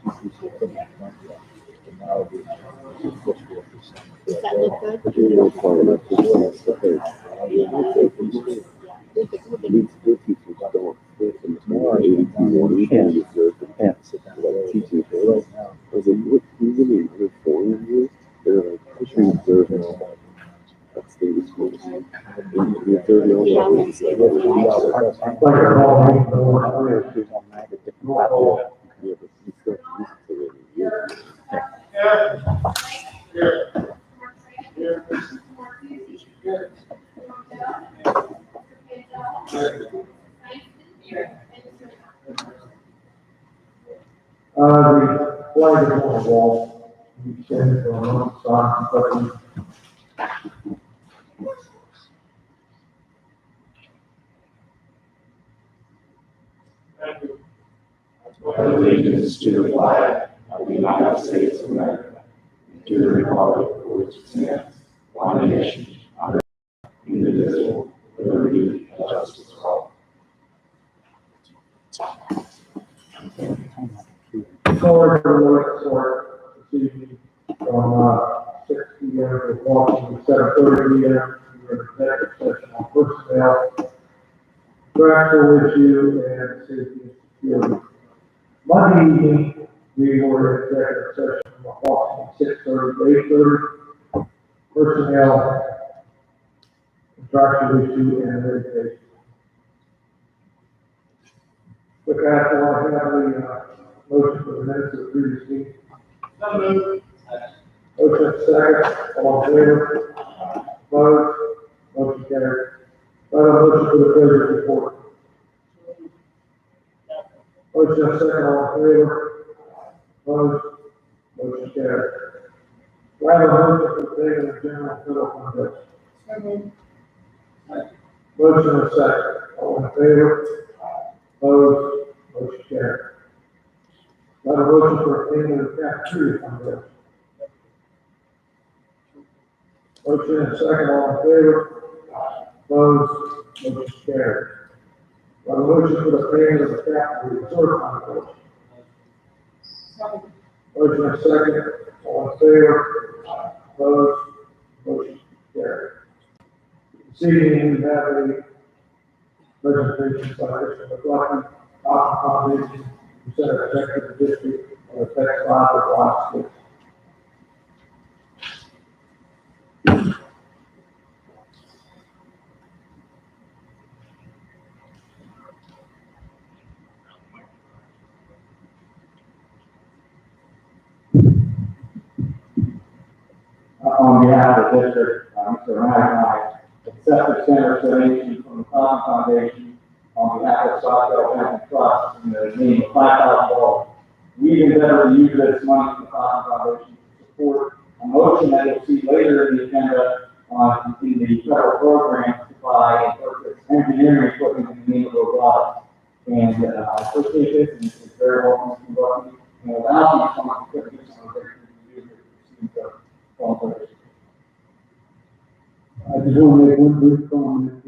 Does that look good? The flag is on the wall. You stand for a moment, sign, button. Allegiance to the flag of the United States of America, to the republic for which it stands, one nation, under God, indivisible, with liberty and justice for all. Sorry for the late start this evening from 6 p.m. to Washington, 7:30 p.m. We're in executive session on personnel, contractual issue, and safety and security. Monday evening, we were in executive session from approximately 6:30 to 8:30. Personnel, contractual issue, and litigation. With that, I want to have the motion for the minutes of the previous meeting. Motion second, all in favor? Opposed? Motion carried. Motion for the treasurer's report. Motion second, all in favor? Opposed? Motion carried. Do I have a motion for the payment of general federal fund bills? Motion second, all in favor? Opposed? Motion carried. Do I have a motion for payment of cafeteria fund bills? Motion second, all in favor? Opposed? Motion carried. Do I have a motion for the payment of the capital reserve fund bills? Motion second, all in favor? Opposed? Motion carried. This evening, we have a presentation by Mr. McLaughlin, Foundation, Center Executive District, of the Texas Library Block 6. On behalf of the district, Mr. Ryan and I accept the center donation from the Cotton Foundation on behalf of Southfield Family Trust in the name of $5,000. We've endeavored to use this money from the Cotton Foundation to support a motion that you'll see later in the agenda on in the federal program to buy and purchase engineering equipment in the name of robotics. And I appreciate this, and it's very welcome to welcome. And without these funds, we couldn't do some of the things we do here. I just want to make one brief comment.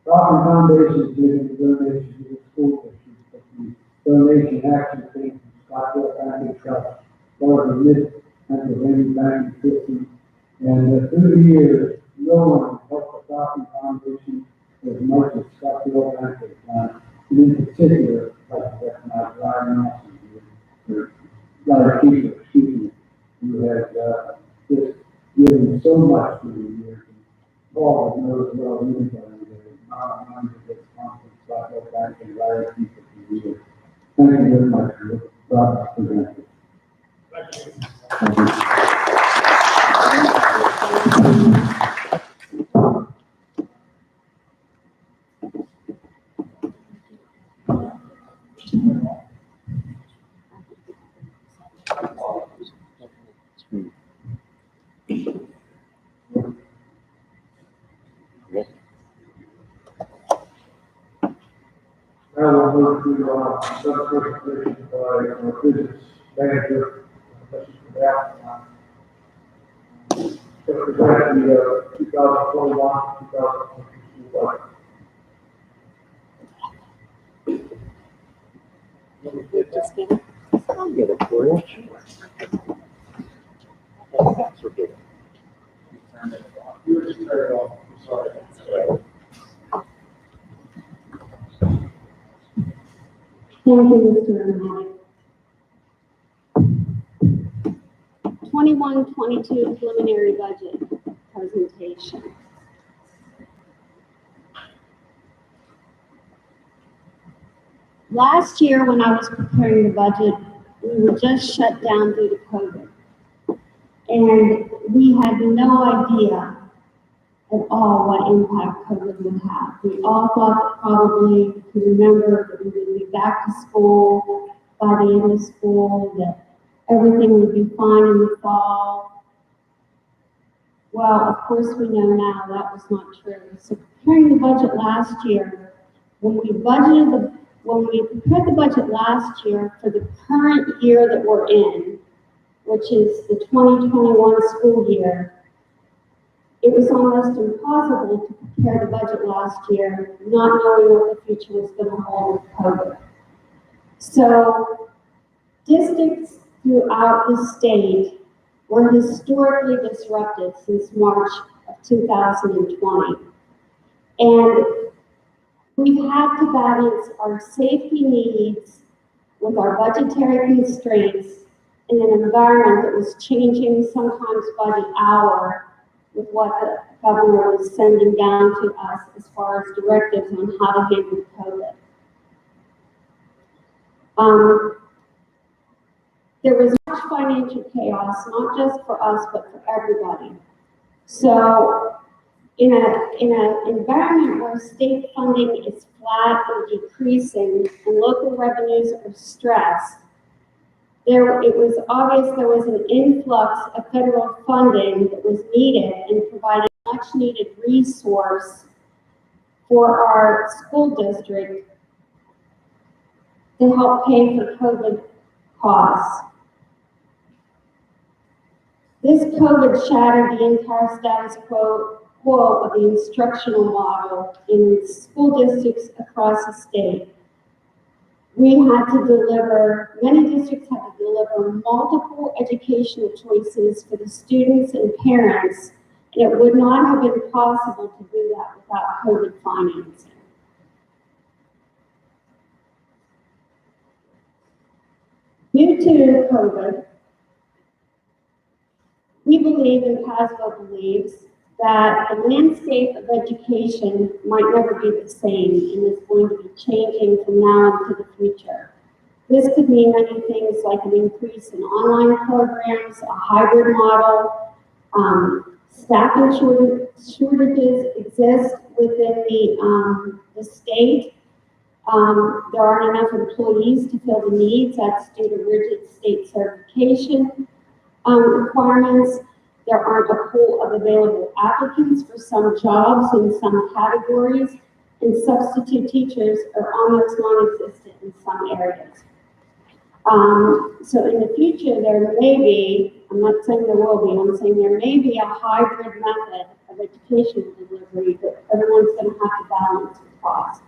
Cotton Foundation is giving a donation to the school district, but the donation actually came from Scottsdale Family Trust, part of the Mid-Pennsylvania banking system. And through the years, no one helped the Cotton Foundation as much as Scottsdale Bank has done. And in particular, like recognize Larry Nelson, or Larry Keeper, excuse me, who has just given so much through the years. Paul knows well anybody that is not a member of this conference, Scottsdale Bank and Larry Keeper for years. Thank you very much for your broadcast presentation. Thank you. Now we'll move to some presentation by our business manager, Mr. Knapp. To present the 2021-2022 budget. Just kidding. you, Mr. O'Malley. 21-22 preliminary budget presentation. Last year, when I was preparing the budget, we were just shut down due to COVID. And we had no idea at all what impact COVID would have. We all thought that probably, if you remember, that we would be back to school by the end of school, that everything would be fine in the fall. Well, of course, we know now that was not true. So preparing the budget last year, when we prepared the budget last year for the current year that we're in, which is the 2021 school year, it was almost impossible to prepare the budget last year, not knowing what the future was going to hold with COVID. So districts throughout the state were historically disrupted since March of 2020. And we've had to balance our safety needs with our budgetary constraints in an environment that was changing sometimes by the hour with what the governor was sending down to us as far as directives on how to handle COVID. There was much financial chaos, not just for us, but for everybody. So in an environment where state funding is flat or decreasing and local revenues are stressed, it was obvious there was an influx of federal funding that was needed and provided much needed resource for our school district to help pay for COVID costs. This COVID shattered the entire status quo of the instructional model in school districts across the state. Many districts had to deliver multiple educational choices for the students and parents, and it would not have been possible to do that without COVID financing. Due to COVID, we believe, and Pasco believes, that the landscape of education might never be the same and is going to be changing from now into the future. This could mean many things like an increase in online programs, a hybrid model, staffing shortages exist within the state. There aren't enough employees to fill the needs. That's due to rigid state certification requirements. There aren't a pool of available applicants for some jobs in some categories, and substitute teachers are almost non-existent in some areas. So in the future, there may be, I'm not saying there will be, I'm saying there may be a hybrid method of educational delivery that everyone's going to have to balance with cost.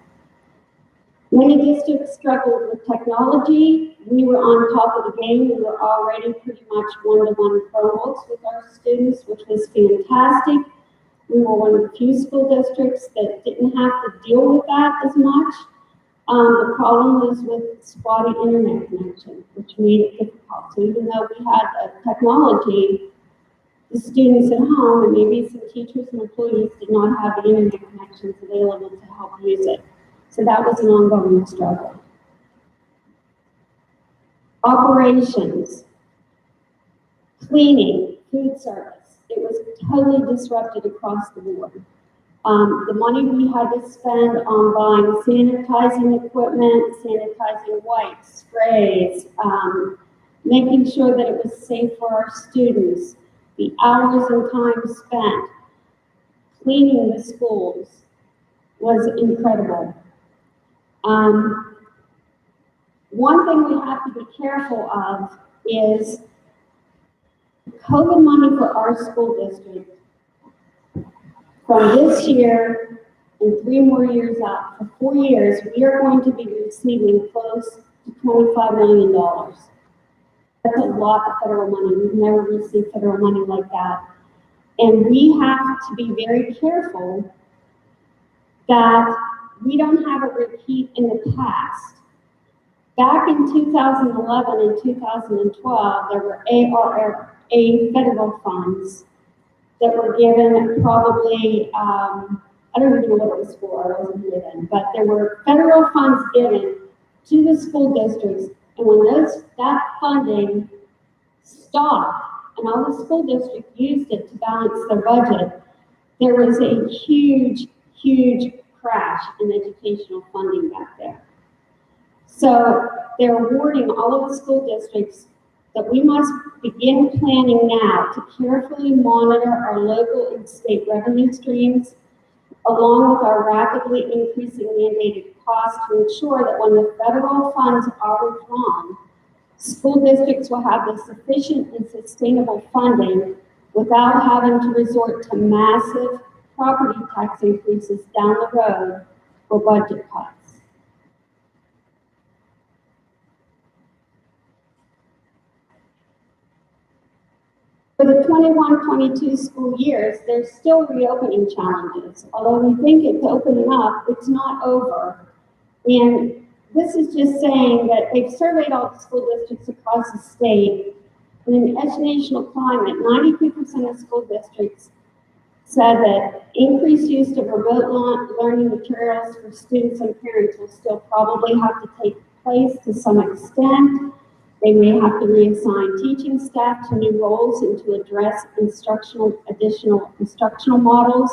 Many districts struggled with technology. We were on top of the game. We were already pretty much one-to-one Chromebooks with our students, which was fantastic. We were one of the few school districts that didn't have to deal with that as much. The problem was with spotty internet connection, which made it difficult. So even though we had technology, the students at home and maybe some teachers and employees did not have the internet connections available to help use it. So that was an ongoing struggle. Operations, cleaning, food service. It was totally disrupted across the board. The money we had to spend on buying sanitizing equipment, sanitizing wipes, sprays, making sure that it was safe for our students, the hours and time spent cleaning the schools was incredible. One thing we have to be careful of is COVID money for our school district. From this year and 3 more years out, for 4 years, we are going to be receiving close to $25 million. That's a lot of federal money. We've never received federal money like that. And we have to be very careful that we don't have a repeat in the past Back in 2011 and 2012, there were ARRA federal funds that were given probably, I don't even know what it was for, I wasn't here then, but there were federal funds given to the school districts, and when that funding stopped, and all the school districts used it to balance their budget, there was a huge, huge crash in educational funding back there. So they're awarding all of the school districts that we must begin planning now to carefully monitor our local and state revenue streams, along with our rapidly increasing mandated costs, to ensure that when the federal funds are withdrawn, school districts will have the sufficient and sustainable funding without having to resort to massive property tax increases down the road for budget cuts. For the 21-22 school years, there's still reopening challenges. Although we think it's opening up, it's not over. And this is just saying that they've surveyed all the school districts across the state. And in the educational climate, 92% of school districts said that increased use of remote learning materials for students and parents will still probably have to take place to some extent. They may have to reassign teaching staff to new roles and to address additional instructional models.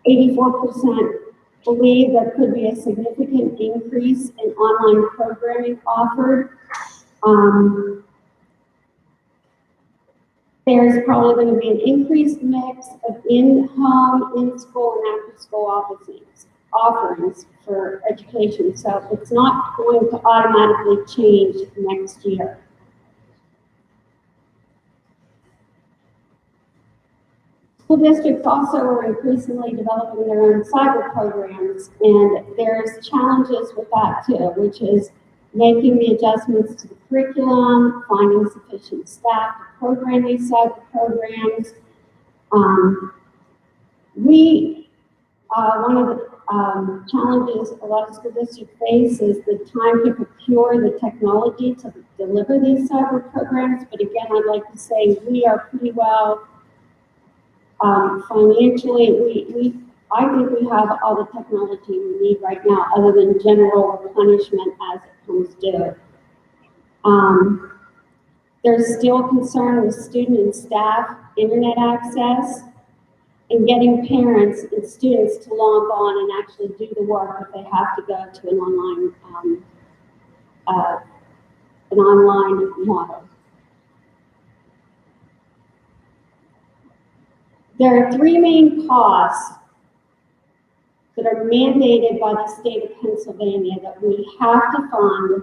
84% believe there could be a significant increase in online programming offered. There's probably going to be an increased mix of in-home, in-school, and after-school offerings for education, so it's not going to automatically change next year. School districts also are increasingly developing their own cyber programs, and there's challenges with that too, which is making the adjustments to the curriculum, finding sufficient staff to program these cyber programs. One of the challenges a lot of school districts face is the time to procure the technology to deliver these cyber programs. But again, I'd like to say we are pretty well financially. I think we have all the technology we need right now, other than general replenishment as it comes due. There's still concern with student and staff internet access, and getting parents and students to log on and actually do the work if they have to go to an online model. There are three main costs that are mandated by the state of Pennsylvania that we have to fund,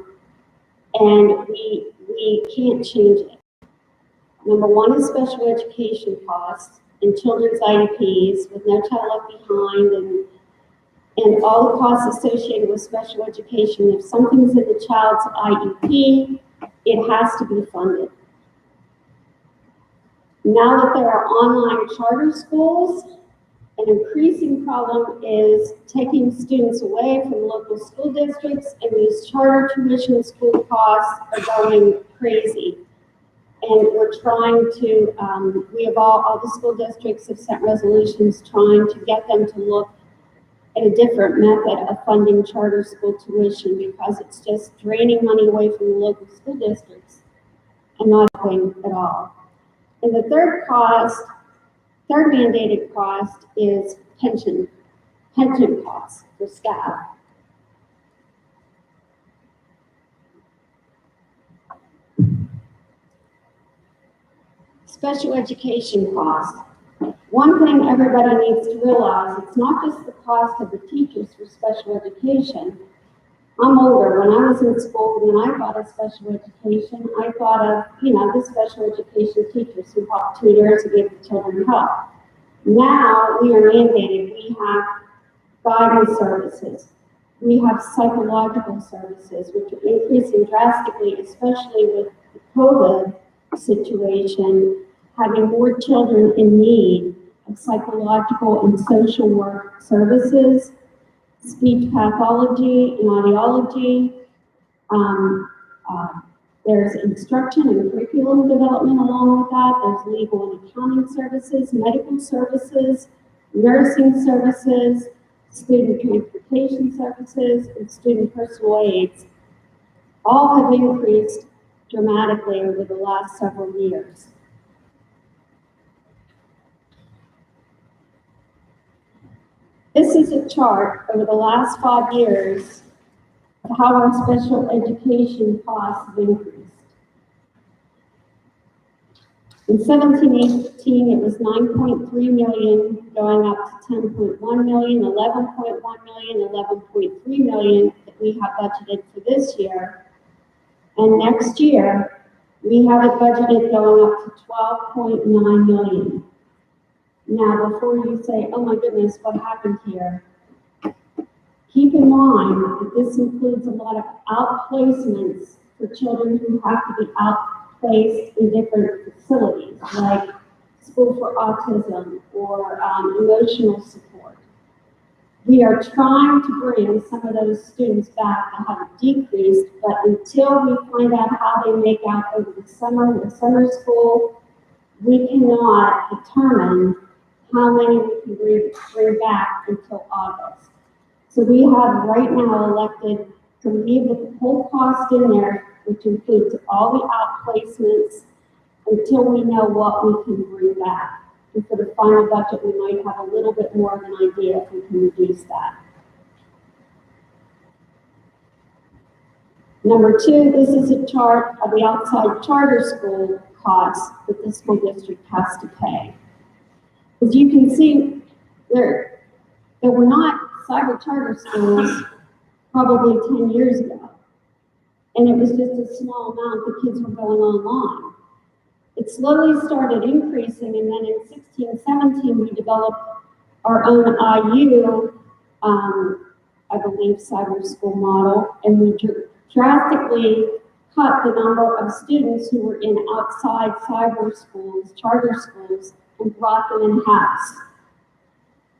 and we can't change it. Number one is special education costs and children's IEPs with No Child Left Behind, and all the costs associated with special education. If something's in the child's IEP, it has to be funded. Now that there are online charter schools, an increasing problem is taking students away from local school districts, and these charter tuition school costs are going crazy. And we're trying to, we have all the school districts have sent resolutions trying to get them to look at a different method of funding charter school tuition, because it's just draining money away from the local school districts and not helping at all. And the third mandated cost is pension costs for staff. Special education costs. One thing everybody needs to realize, it's not just the cost of the teachers for special education. I'm older. When I was in school, when I thought of special education, I thought of, the special education teachers who help tutors and give the children help. Now we are mandated. We have guidance services. We have psychological services, which are increasing drastically, especially with the COVID situation, having more children in need of psychological and social work services, speech pathology and audiology, There's instruction and curriculum development along with that. There's legal and accounting services, medical services, nursing services, student transportation services, and student personal aids. All have increased dramatically over the last several years. This is a chart over the last 5 years of how our special education costs have increased. In 17-18, it was 9.3 million, going up to 10.1 million, 11.1 million, 11.3 million that we have budgeted for this year. And next year, we have it budgeted going up to 12.9 million. Now, before you say, oh my goodness, what happened here? Keep in mind that this includes a lot of outplacements for children who have to be outplaced in different facilities, like School for Autism or emotional support. We are trying to bring some of those students back that have decreased, but until we find out how they make out over the summer with summer school, we cannot determine how many we can bring back until August. So we have right now elected to leave the whole cost in there, which includes all the outplacements, until we know what we can bring back. And for the final budget, we might have a little bit more of an idea if we can reduce that. Number two, this is a chart of the outside charter school costs that the school district has to pay. As you can see, there were not cyber charter schools probably 10 years ago. And it was just a small amount the kids were going online. It slowly started increasing, and then in 16-17, we developed our own IU, I believe, cyber school model, and we drastically cut the number of students who were in outside cyber schools, charter schools, and brought them in-house.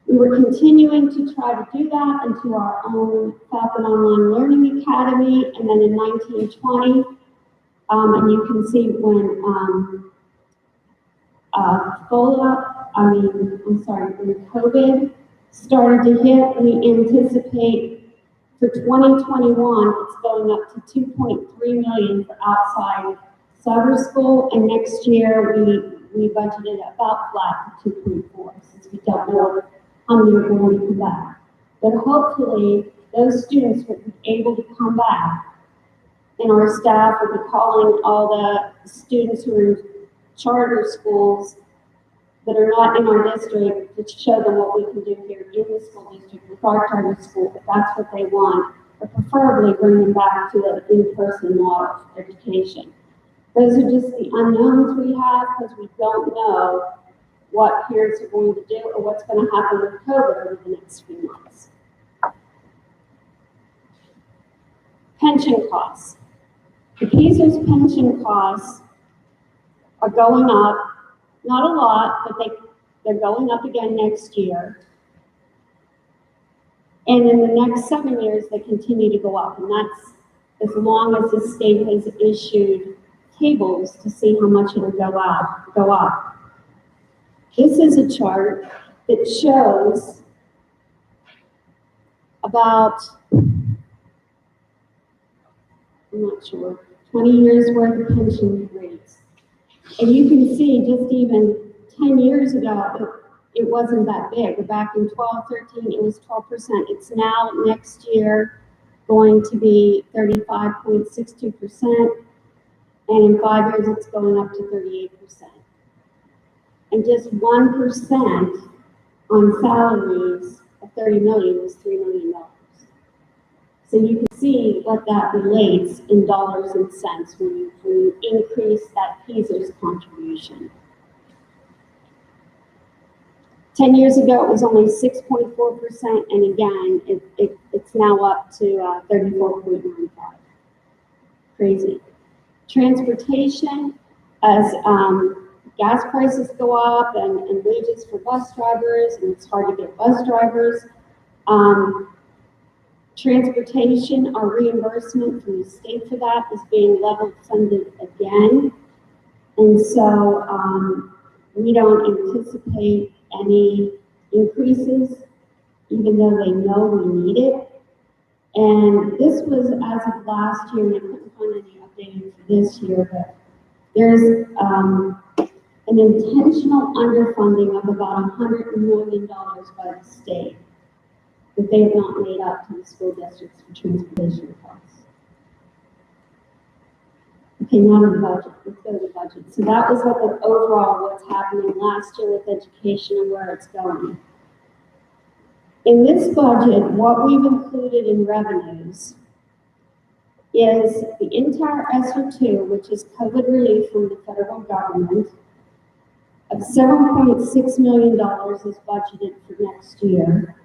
We were continuing to try to do that into our own Falcon Online Learning Academy, and then in 1920, and you can see when when COVID started to hit, we anticipate for 2021, it's going up to 2.3 million for outside cyber school, and next year we budgeted about flat to 2.4, since we don't know how many are going to come back. But hopefully, those students will be able to come back, and our staff will be calling all the students who are in charter schools that are not in our district to show them what we can do here in the school district with our charter school, if that's what they want, or preferably bring them back to an in-person model of education. Those are just the unknowns we have, because we don't know what peers are going to do or what's going to happen with COVID over the next few months. Pension costs. The PSERS pension costs are going up, not a lot, but they're going up again next year. And in the next 7 years, they continue to go up, and that's as long as the state has issued tables to see how much it'll go up. This is a chart that shows about, I'm not sure, 20 years worth of pension rates. And you can see just even 10 years ago, it wasn't that big. Back in 12-13, it was 12%. It's now next year going to be 35.62%. And in 5 years, it's going up to 38%. And just 1% on salaries of 30 million is $3 million. So you can see what that relates in dollars and cents when you increase that PSERS contribution. 10 years ago, it was only 6.4%, and again, it's now up to 34.95. Crazy. Transportation, as gas prices go up and wages for bus drivers, and it's hard to get bus drivers. Transportation, our reimbursement from the state for that is being level funded again. And so, we don't anticipate any increases, even though they know we need it. And this was as of last year, and I couldn't find any updated for this year, but there's, an intentional underfunding of about $100 million by the state that they have not made up to the school districts for transportation costs. Okay, now to the budget. Let's go to the budget. So that was what the overall what's happening last year with education and where it's going. In this budget, what we've included in revenues is the entire ESSER 2, which is COVID relief from the federal government, of $7.6 million is budgeted for next year.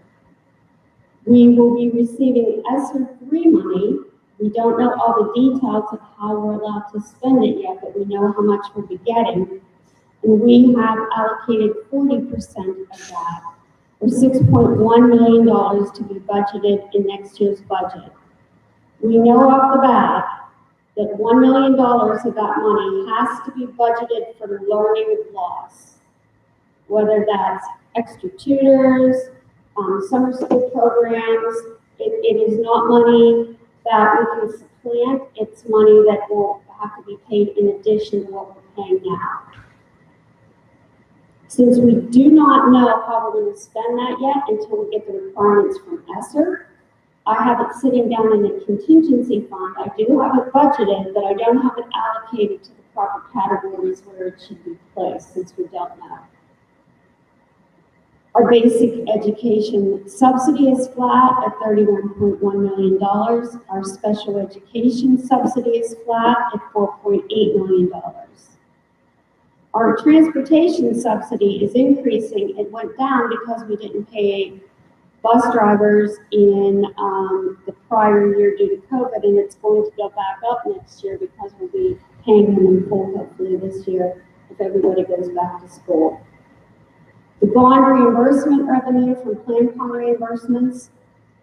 We will be receiving ESSER 3 money. We don't know all the details of how we're allowed to spend it yet, but we know how much we'll be getting. And we have allocated 40% of that, or $6.1 million to be budgeted in next year's budget. We know off the bat that $1 million of that money has to be budgeted for learning loss, whether that's extra tutors, summer school programs. It is not money that we can supplant. It's money that will have to be paid in addition to what we're paying now. Since we do not know how we're going to spend that yet until we get the requirements from ESSER, I have it sitting down in a contingency fund. I do have it budgeted, but I don't have it allocated to the proper categories where it should be placed, since we don't know. Our basic education subsidy is flat at $31.1 million. Our special education subsidy is flat at $4.8 million. Our transportation subsidy is increasing. It went down because we didn't pay bus drivers in the prior year due to COVID, and it's going to go back up next year because we'll be paying them in full hopefully this year if everybody goes back to school. The bond reimbursement revenue from plan pond reimbursements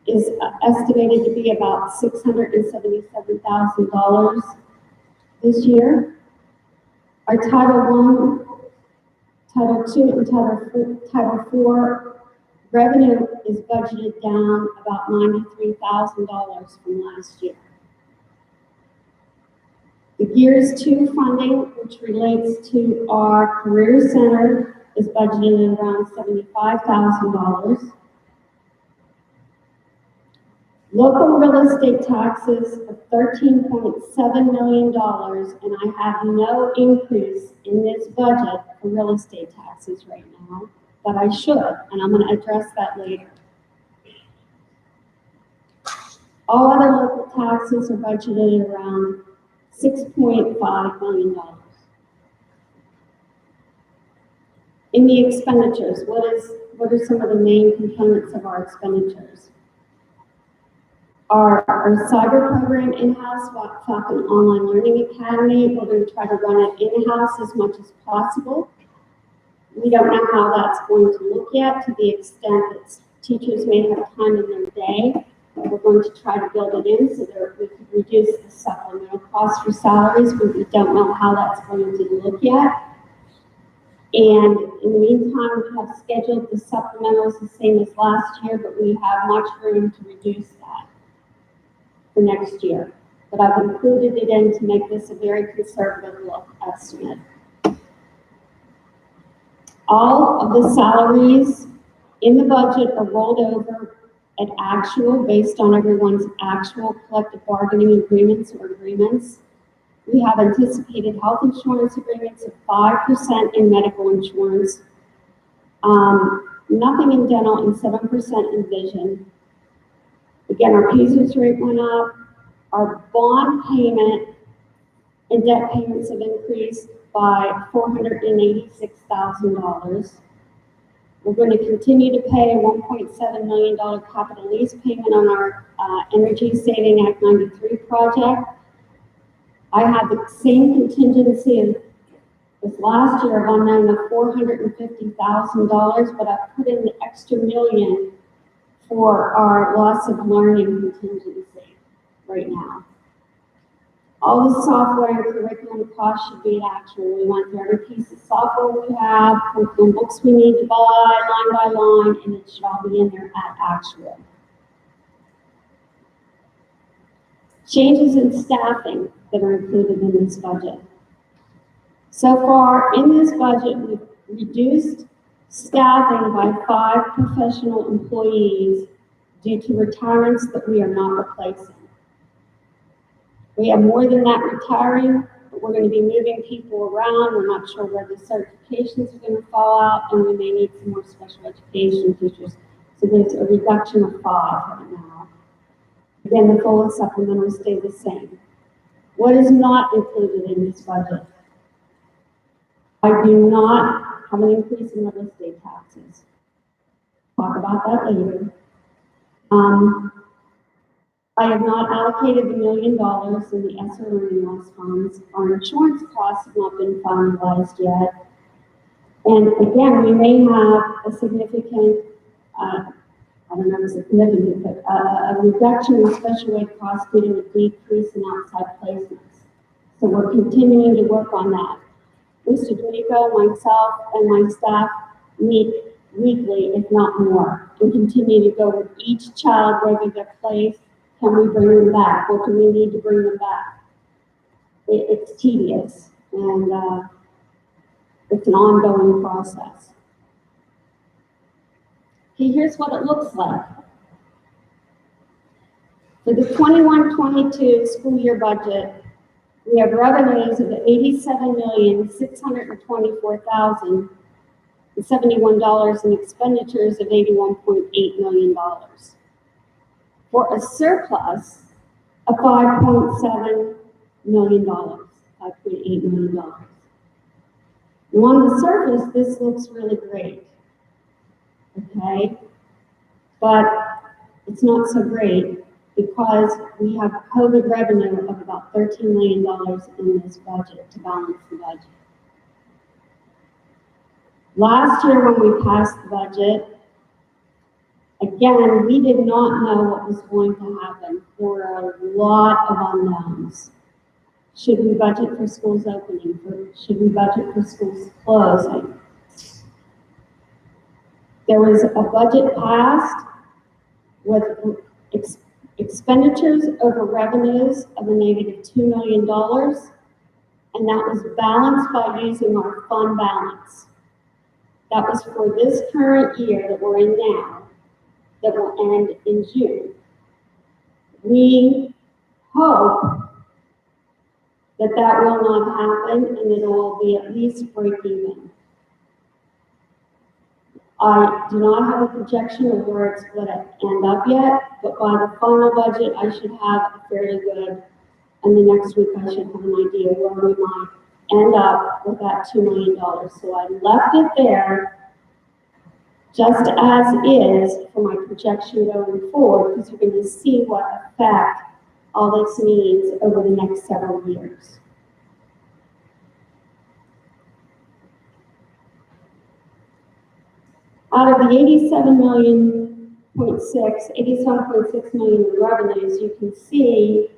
is estimated to be about $677,000 this year. Our Title I, Title II, and Title IV revenue is budgeted down about $93,000 from last year. The GEARS 2 funding, which relates to our Career Center, is budgeted at around $75,000. Local real estate taxes of $13.7 million, and I have no increase in this budget for real estate taxes right now, but I should, and I'm going to address that later. All other local taxes are budgeted around $6.5 million. In the expenditures, what are some of the main components of our expenditures? Our cyber program in-house, Falcon Online Learning Academy, we're going to try to run it in-house as much as possible. We don't know how that's going to look yet, to the extent that teachers may have time in their day. We're going to try to build it in so that we can reduce the supplemental cost for salaries, but we don't know how that's going to look yet. And in the meantime, we have scheduled the supplementals the same as last year, but we have much room to reduce that for next year. But I've included it in to make this a very conservative look estimate. All of the salaries in the budget are rolled over at actual, based on everyone's actual collective bargaining agreements or agreements. We have anticipated health insurance agreements of 5% in medical insurance, nothing in dental, and 7% in vision. Again, our PACERS rate went up. Our bond payment and debt payments have increased by $486,000. We're going to continue to pay a $1.7 million capital lease payment on our Energy Saving Act 93 project. I have the same contingency as last year of unknown of $450,000, but I've put in the extra $1 million for our loss of learning contingency right now. All the software and curriculum costs should be at actual. We want every piece of software we have, curriculum books we need to buy, line by line, and it should all be in there at actual. Changes in staffing that are included in this budget. So far, in this budget, we've reduced staffing by 5 professional employees due to retirements that we are not replacing. We have more than that retiring, but we're going to be moving people around. We're not sure where the certifications are going to fall out, and we may need some more special education teachers. So there's a reduction of 5 right now. Again, the full and supplementary stay the same. What is not included in this budget? I do not have an increase in real estate taxes. Talk about that later. I have not allocated $1 million in the ESSER learning loss funds. Our insurance costs have not been finalized yet. And again, we may have a significant, I don't know if it's significant, but a reduction in special ed costs due to a decrease in outside placements. So we're continuing to work on that. Mr. D'Amico, myself, and my staff meet weekly, if not more, and continue to go with each child, whether they're placed. Can we bring them back? What do we need to bring them back? It's tedious, and it's an ongoing process. Okay, here's what it looks like. For the 21-22 school year budget, we have revenues of $87,624,071 and expenditures of $81.8 million. For a surplus of $5.7 million, $5.8 million. Now on the surface, this looks really great, okay? But it's not so great because we have COVID revenue of about $13 million in this budget to balance the budget. Last year when we passed the budget, again, we did not know what was going to happen. There were a lot of unknowns. Should we budget for schools opening? Should we budget for schools closing? There was a budget passed with expenditures over revenues of a negative $2 million, and that was balanced by using our fund balance. That was for this current year that we're in now, that will end in June. We hope that that will not happen and it will be at least break even. I do not have a projection of where it's going to end up yet, but by the final budget, I should have a fairly good, and the next week I should have an idea where we might end up with that $2 million. So I left it there just as is for my projection going forward, because you're going to see what effect all this means over the next several years. Out of the $87.6 million in revenues, you can see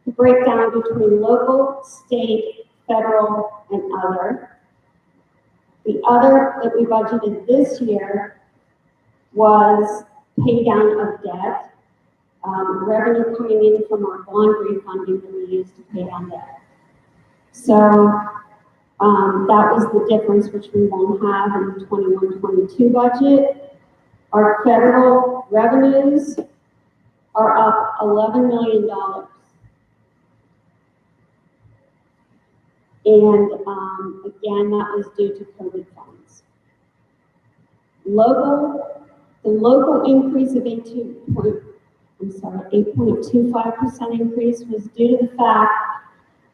the breakdown between local, state, federal, and other. The other that we budgeted this year was pay down of debt, revenue coming in from our bond refunding that we used to pay down debt. So that was the difference, which we won't have in the 21-22 budget. Our federal revenues are up $11 million. And again, that was due to COVID funds. The local increase of 8.25% increase was due to the fact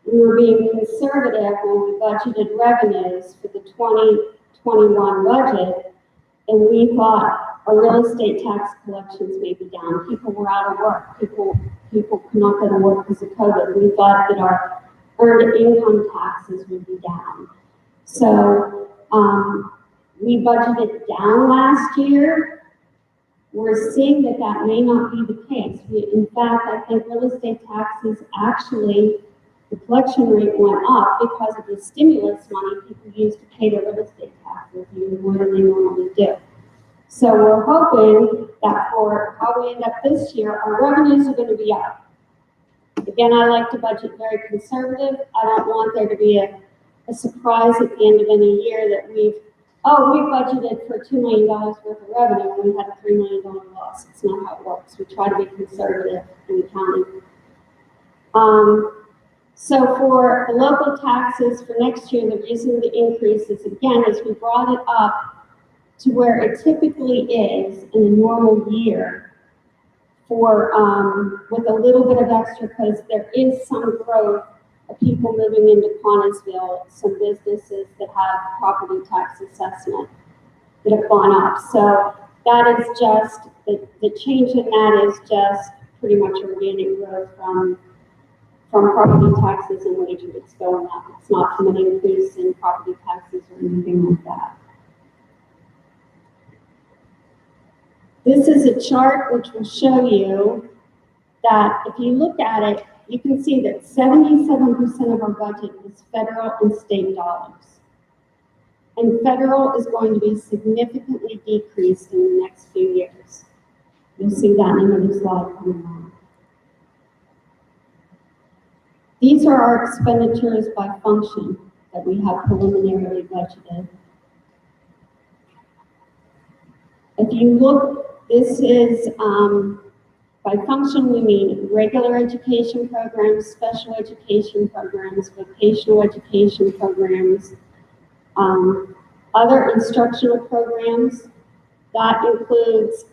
we were being conservative when we budgeted revenues for the 2021 budget, and we thought our real estate tax collections may be down. People were out of work. People could not go to work because of COVID. We thought that our earned income taxes would be down. So we budgeted down last year, We're seeing that that may not be the case. In fact, I think real estate taxes actually, the collection rate went up because of the stimulus money people used to pay their real estate taxes, even more than they normally do. So we're hoping that for how we end up this year, our revenues are going to be up. Again, I like to budget very conservative. I don't want there to be a surprise at the end of any year that we budgeted for $2 million worth of revenue and we had a $3 million loss. It's not how it works. We try to be conservative in accounting. So for the local taxes for next year, the reason the increase is, again, is we brought it up to where it typically is in a normal year for, with a little bit of extra, because there is some growth of people moving into Connellsville, some businesses that have property tax assessment that have gone up. So that is just, the change in that is just pretty much organic growth from property taxes and wage rates going up. It's not from an increase in property taxes or anything like that. This is a chart which will show you that if you look at it, you can see that 77% of our budget is federal and state dollars. And federal is going to be significantly decreased in the next few years. You'll see that in another slide coming on. These are our expenditures by function that we have preliminarily budgeted. If you look, this is, by function we mean regular education programs, special education programs, vocational education programs, other instructional programs. That includes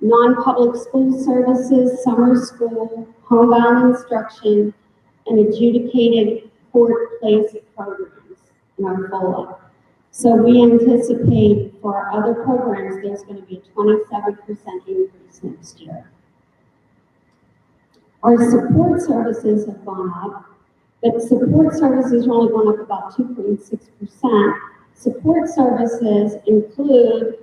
non-public school services, summer school, homebound instruction, and adjudicated court-placed programs in our FOLA. So we anticipate for our other programs, there's going to be a 27% increase next year. Our support services have gone up, but support services are only going up about 2.6%. Support services include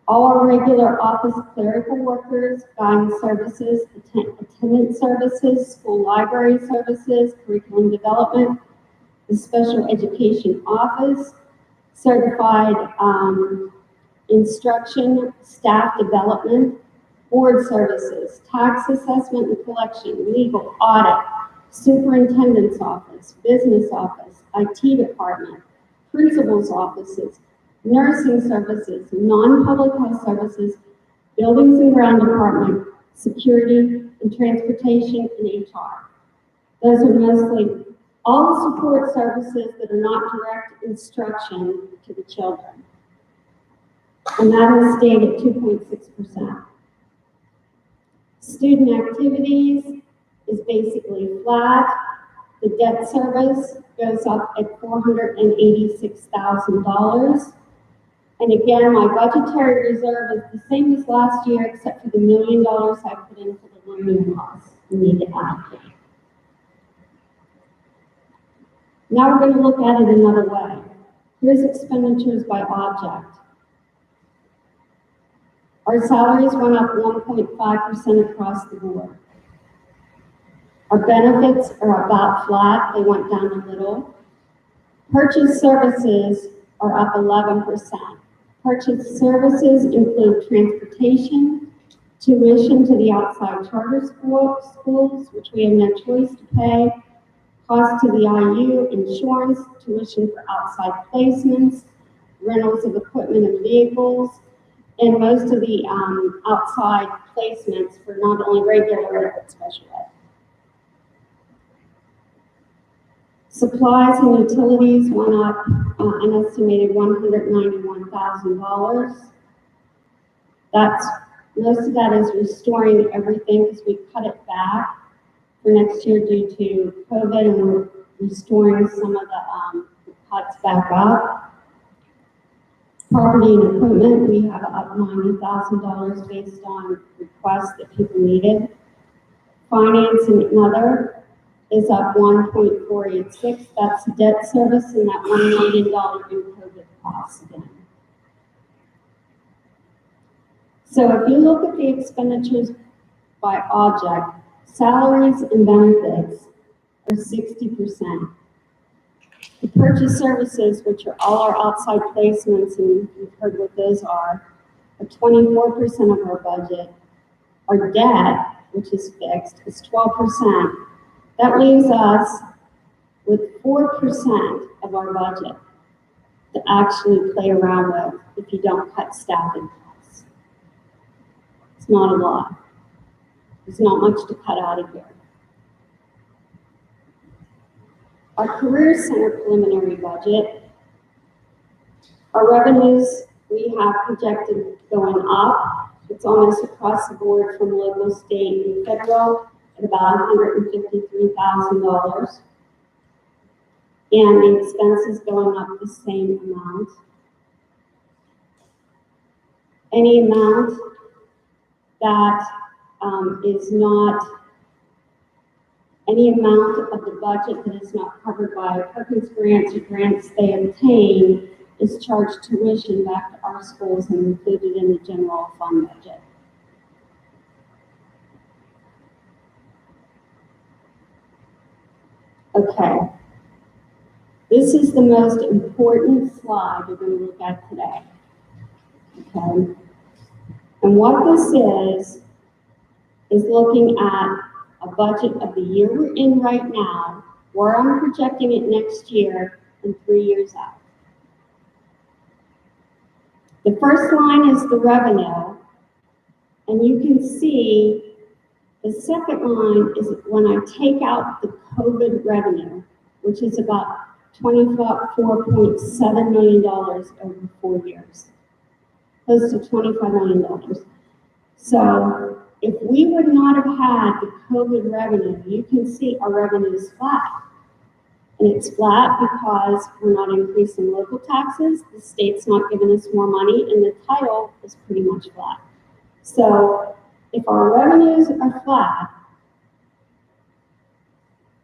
all our regular office clerical workers, guidance services, attendance services, school library services, curriculum development, the special education office, certified instruction, staff development, board services, tax assessment and collection, legal, audit, superintendent's office, business office, IT department, principal's offices, nursing services, non-public health services, buildings and ground department, security and transportation, and HR. Those are mostly all the support services that are not direct instruction to the children. And that has stayed at 2.6%. Student activities is basically flat. The debt service goes up at $486,000. And again, my budgetary reserve is the same as last year, except for the $1 million I put in for the learning loss we need to allocate. Now we're going to look at it another way. Here's expenditures by object. Our salaries went up 1.5% across the board. Our benefits are about flat, they went down a little. Purchase services are up 11%. Purchase services include transportation, tuition to the outside charter schools, which we have no choice to pay, cost to the IU, insurance, tuition for outside placements, rentals of equipment and vehicles, and most of the outside placements for not only regular but special ed. Supplies and utilities went up an estimated $191,000. Most of that is restoring everything because we cut it back for next year due to COVID, and we're restoring some of the cuts back up. Property and equipment, we have up $90,000 based on requests that people needed. Finance and other is up 1.486. That's debt service and that $1 million in COVID costs again. So if you look at the expenditures by object, salaries and benefits are 60%. The purchase services, which are all our outside placements, and you've heard what those are 24% of our budget. Our debt, which is fixed, is 12%. That leaves us with 4% of our budget to actually play around with if you don't cut staffing costs. It's not a lot. There's not much to cut out of here. Our Career Center preliminary budget, our revenues we have projected going up. It's almost across the board from local, state, and federal at about $153,000. And the expenses going up the same amount. Any amount that is not, any amount of the budget that is not covered by Perkins grants or grants they obtain is charged tuition back to our schools and included in the general fund budget. Okay. This is the most important slide we're going to look at today. Okay. And what this is looking at a budget of the year we're in right now, where I'm projecting it next year and 3 years out. The first line is the revenue, and you can see the second line is when I take out the COVID revenue, which is about $24.7 million over 4 years, close to $25 million. So if we would not have had the COVID revenue, you can see our revenue is flat. And it's flat because we're not increasing local taxes, the state's not giving us more money, and the title is pretty much flat. So if our revenues are flat,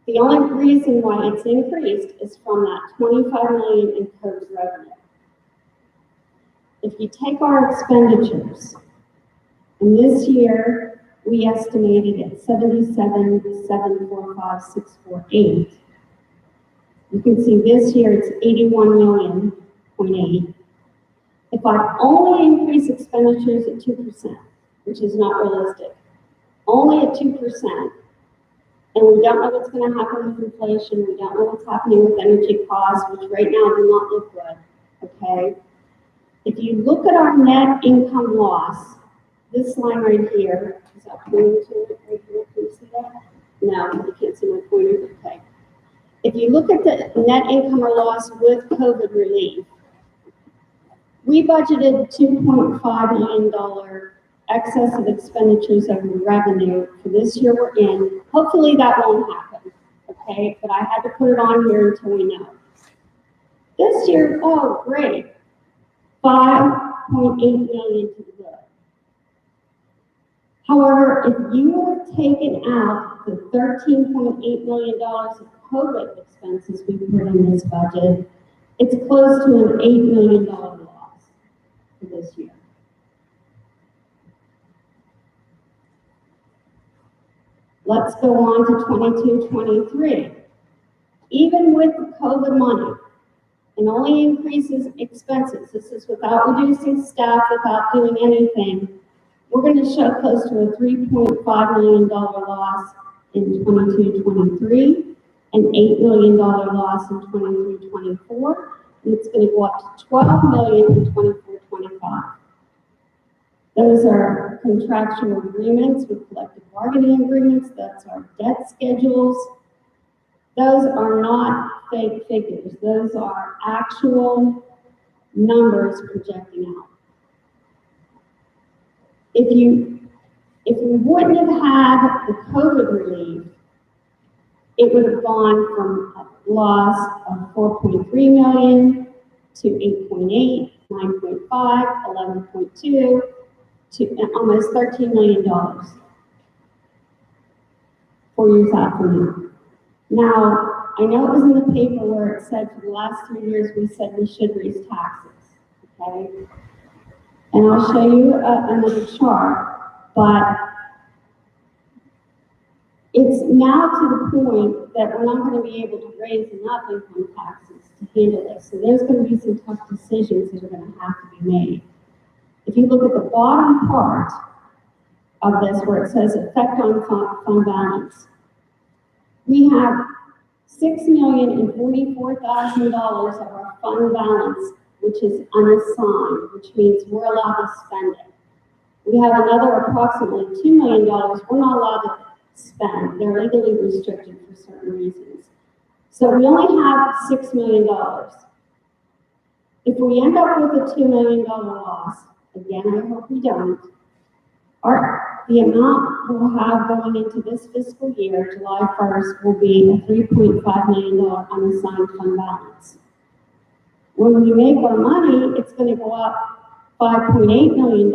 the only reason why it's increased is from that $25 million in COVID revenue. If you take our expenditures, and this year we estimated at $77,745,648. You can see this year it's 81.8 million. If I only increase expenditures at 2%, which is not realistic, only at 2%, and we don't know what's going to happen with inflation, we don't know what's happening with energy costs, which right now do not look good, okay? If you look at our net income loss, this line right here, is that pointing to it right here? Can you see that? No, you can't see my pointer, okay. If you look at the net income or loss with COVID relief, we budgeted $2.5 million excess of expenditures over revenue for this year we're in. Hopefully that won't happen, okay? But I had to put it on here until we know. This year, oh, great. $5.8 million to the good. However, if you have taken out the $13.8 million of COVID expenses we put in this budget, it's close to an $8 million loss for this year. Let's go on to 22-23. Even with the COVID money, and only increases expenses, this is without reducing staff, without doing anything, we're going to show close to a $3.5 million loss in 22-23, an $8 million loss in 23-24, and it's going to go up to $12 million in 24-25. Those are contractual agreements with collective bargaining agreements. That's our debt schedules. Those are not fake figures. Those are actual numbers projecting out. If we wouldn't have had the COVID relief, it would have gone from a loss of 4.3 million to 8.8, 9.5, 11.2, to almost $13 million 4 years after now. Now, I know it was in the paper where it said for the last 3 years we said we should raise taxes, okay? And I'll show you another chart, but it's now to the point that we're not going to be able to raise enough income taxes to handle this. So there's going to be some tough decisions that are going to have to be made. If you look at the bottom part of this where it says effect on fund balance, we have $6,044,000 of our fund balance, which is unassigned, which means we're allowed to spend it. We have another approximately $2 million we're not allowed to spend. They're legally restricted for certain reasons. So we only have $6 million. If we end up with a $2 million loss, again, I hope we don't, the amount we'll have going into this fiscal year, July 1st, will be a $3.5 million unassigned fund balance. When we make our money, it's going to go up $5.8 million.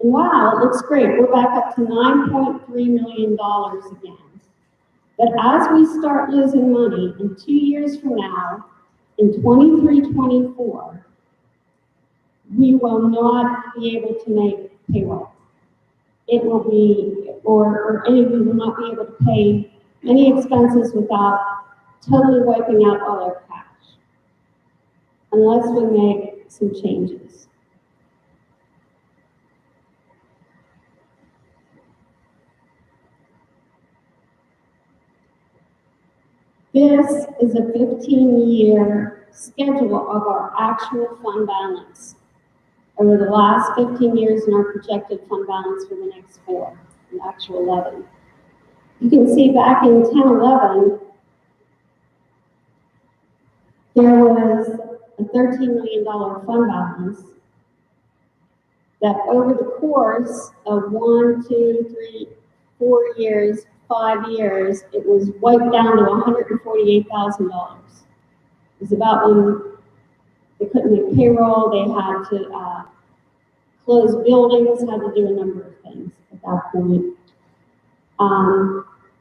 And wow, it looks great. We're back up to $9.3 million again. But as we start losing money in 2 years from now, in 23-24, we will not be able to make payroll. It will be, we will not be able to pay any expenses without totally wiping out all our cash, unless we make some changes. This is a 15-year schedule of our actual fund balance over the last 15 years and our projected fund balance for the next 4, the actual 11. You can see back in 10-11, there was a $13 million fund balance that over the course of 1, 2, 3, 4 years, 5 years, it was wiped down to $148,000. It was about when they couldn't make payroll, they had to close buildings, had to do a number of things at that point.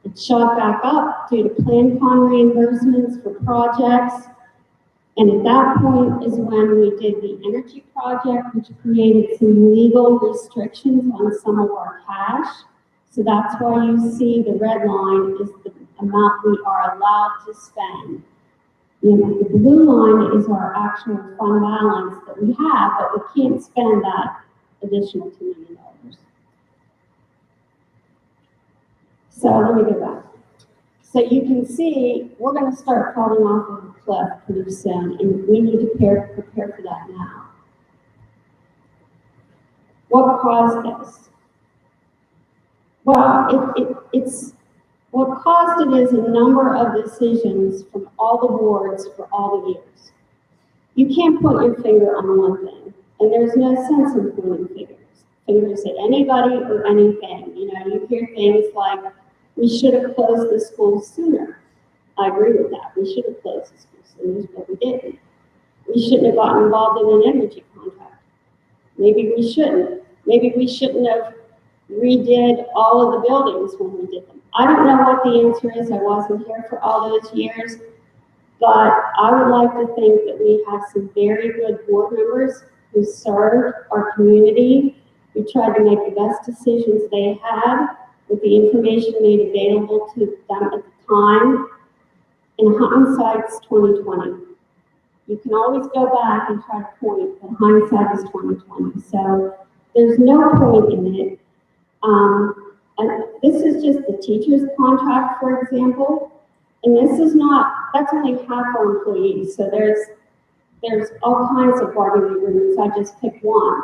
It shot back up due to Plan Con reimbursements for projects. And at that point is when we did the energy project, which created some legal restrictions on some of our cash. So that's why you see the red line is the amount we are allowed to spend. The blue line is our actual fund balance that we have, but we can't spend that additional $2 million. So let me go back. So you can see we're going to start falling off of a cliff pretty soon, and we need to prepare for that now. What caused this? Well, what caused it is a number of decisions from all the boards for all the years. You can't put your finger on one thing, and there's no sense in pointing fingers at anybody or anything. You hear things like, we should have closed the school sooner. I agree with that. We should have closed the school sooner, but we didn't. We shouldn't have gotten involved in an energy contract. Maybe we shouldn't. Maybe we shouldn't have redid all of the buildings when we did them. I don't know what the answer is. I wasn't here for all those years, but I would like to think that we have some very good board members who served our community, who tried to make the best decisions they had with the information made available to them at the time. In hindsight's 2020. You can always go back and try to point, but hindsight is 2020. So there's no point in it. And this is just the teacher's contract, for example. And this is not, that's only half our employees. So there's all kinds of bargaining agreements. I just picked one.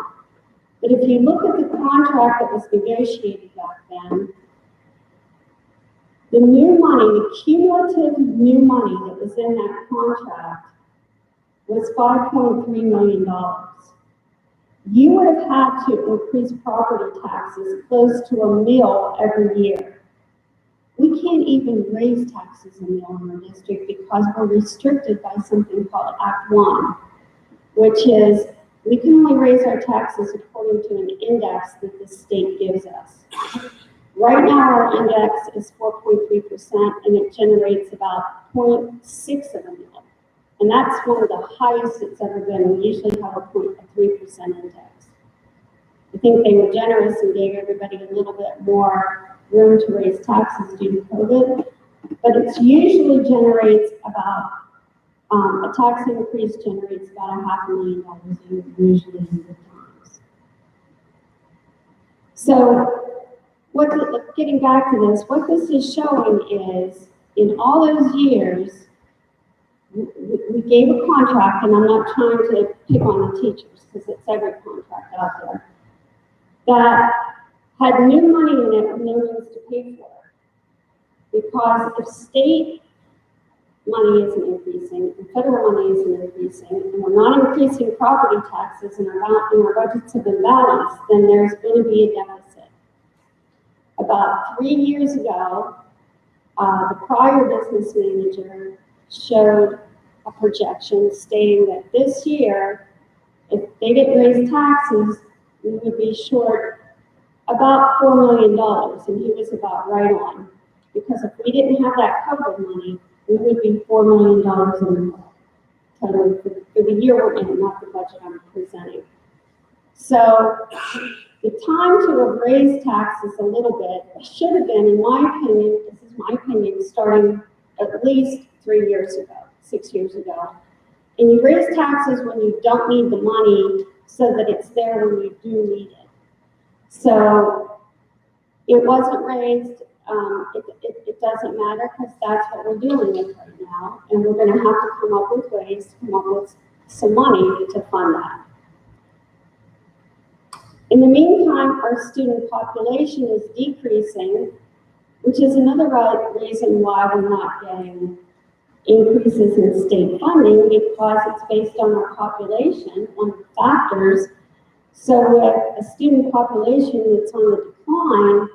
But if you look at the contract that was negotiated back then, the new money, the cumulative new money that was in that contract was $5.3 million. You would have had to increase property taxes close to $1 million every year. We can't even raise taxes $1 million in our district because we're restricted by something called Act 1, which is we can only raise our taxes according to an index that the state gives us. Right now, our index is 4.3%, and it generates about 0.6 of a million. And that's one of the highest it's ever been. We usually have a 3% index. I think they were generous and gave everybody a little bit more room to raise taxes due to COVID. But it's usually generates about, a tax increase generates about $500,000 a year, usually in good times. So, getting back to this, what this is showing is, in all those years, we gave a contract, and I'm not trying to pick on the teachers, because it's every contract out there, that had new money in it and no means to pay for it. Because if state money isn't increasing, and federal money isn't increasing, and we're not increasing property taxes, and our budgets have been balanced, then there's going to be a deficit. About 3 years ago, the prior business manager showed a projection stating that this year, if they didn't raise taxes, we would be short about $4 million, and he was about right on. Because if we didn't have that COVID money, we would be $4 million in the total for the year we're in, not the budget I'm presenting. So the time to have raised taxes a little bit should have been, in my opinion, this is my opinion, starting at least 3 years ago, 6 years ago. And you raise taxes when you don't need the money so that it's there when you do need it. So it wasn't raised. It doesn't matter, because that's what we're dealing with right now, and we're going to have to come up with ways to come up with some money to fund that. In the meantime, our student population is decreasing, which is another reason why we're not getting increases in state funding, because it's based on our population, on factors. So with a student population that's on the decline,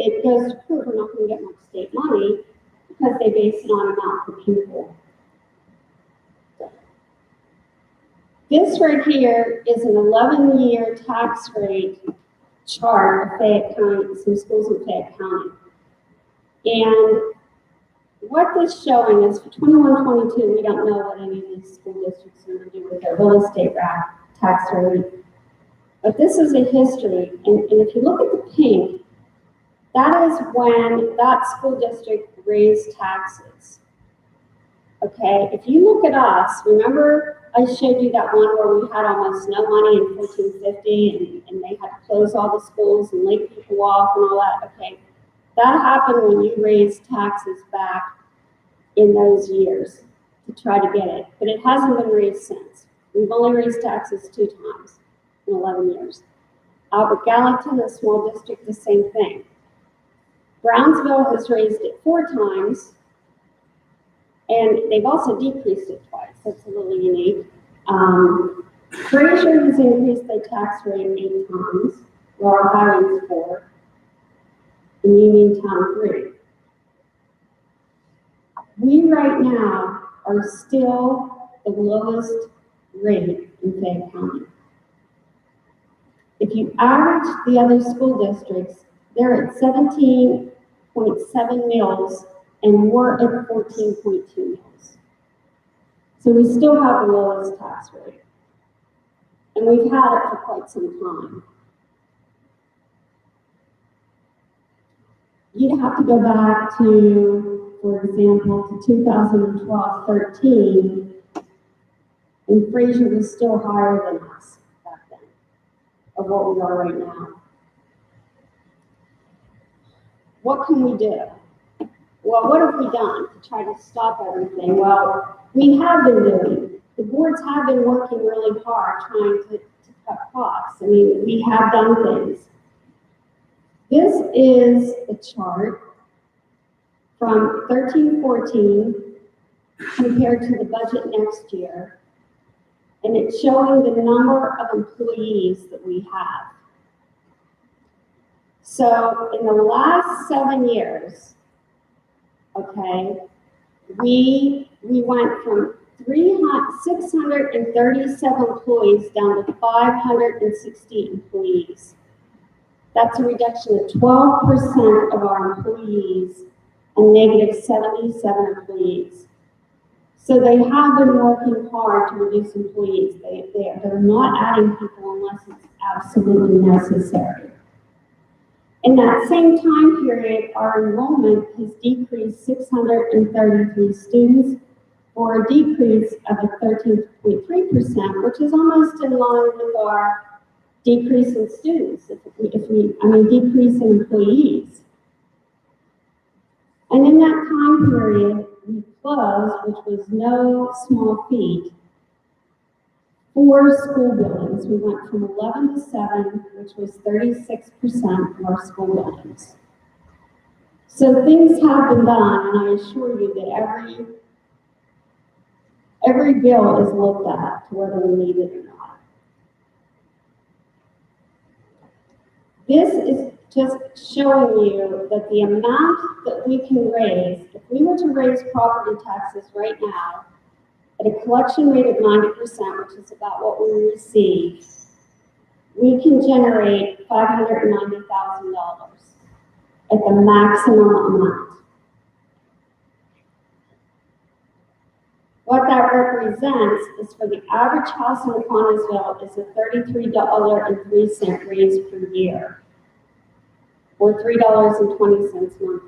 it goes to prove we're not going to get much state money, because they base it on amount per pupil. This right here is an 11-year tax rate chart of Fayette County, some schools in Fayette County. And what this is showing is for 21-22, we don't know what any of these school districts are going to do with their real estate tax rate. But this is a history, and if you look at the pink, that is when that school district raised taxes. Okay, if you look at us, remember I showed you that one where we had almost no money in 1450, and they had to close all the schools and lay people off and all that? Okay, that happened when you raised taxes back in those years to try to get it, but it hasn't been raised since. We've only raised taxes 2 times in 11 years. Albert Gallatin, a small district, the same thing. Brownsville has raised it 4 times, and they've also decreased it twice. That's a little unique. Fraser has increased their tax rate 8 times, Laurel Highlands 4, and Uniontown 3. We right now are still the lowest rate in Fayette County. If you average the other school districts, they're at 17.7 mills, and we're at 14.2 mills. So we still have the lowest tax rate. And we've had it for quite some time. You'd have to go back to, for example, to 2012-13, and Fraser was still higher than us back then, of what we are right now. What can we do? Well, what have we done to try to stop everything? Well, we have been doing. The boards have been working really hard trying to cut costs. I mean, we have done things. This is a chart from 13-14 compared to the budget next year, and it's showing the number of employees that we have. So in the last 7 years, okay, we went from 637 employees down to 560 employees. That's a reduction of 12% of our employees, and negative 77 employees. So they have been working hard to reduce employees. They're not adding people unless it's absolutely necessary. In that same time period, our enrollment has decreased 633 students, for a decrease of a 13.3%, which is almost in line with our decrease in students, decrease in employees. And in that time period, we closed, which was no small feat, 4 school buildings. We went from 11 to 7, which was 36% of our school buildings. So things have been done, and I assure you that every bill is looked at, whether we need it or not. This is just showing you that the amount that we can raise, if we were to raise property taxes right now at a collection rate of 90%, which is about what we receive, we can generate $590,000 at the maximum amount. What that represents is for the average house in Connellsville is a $33.03 raise per year, or $3.20 monthly.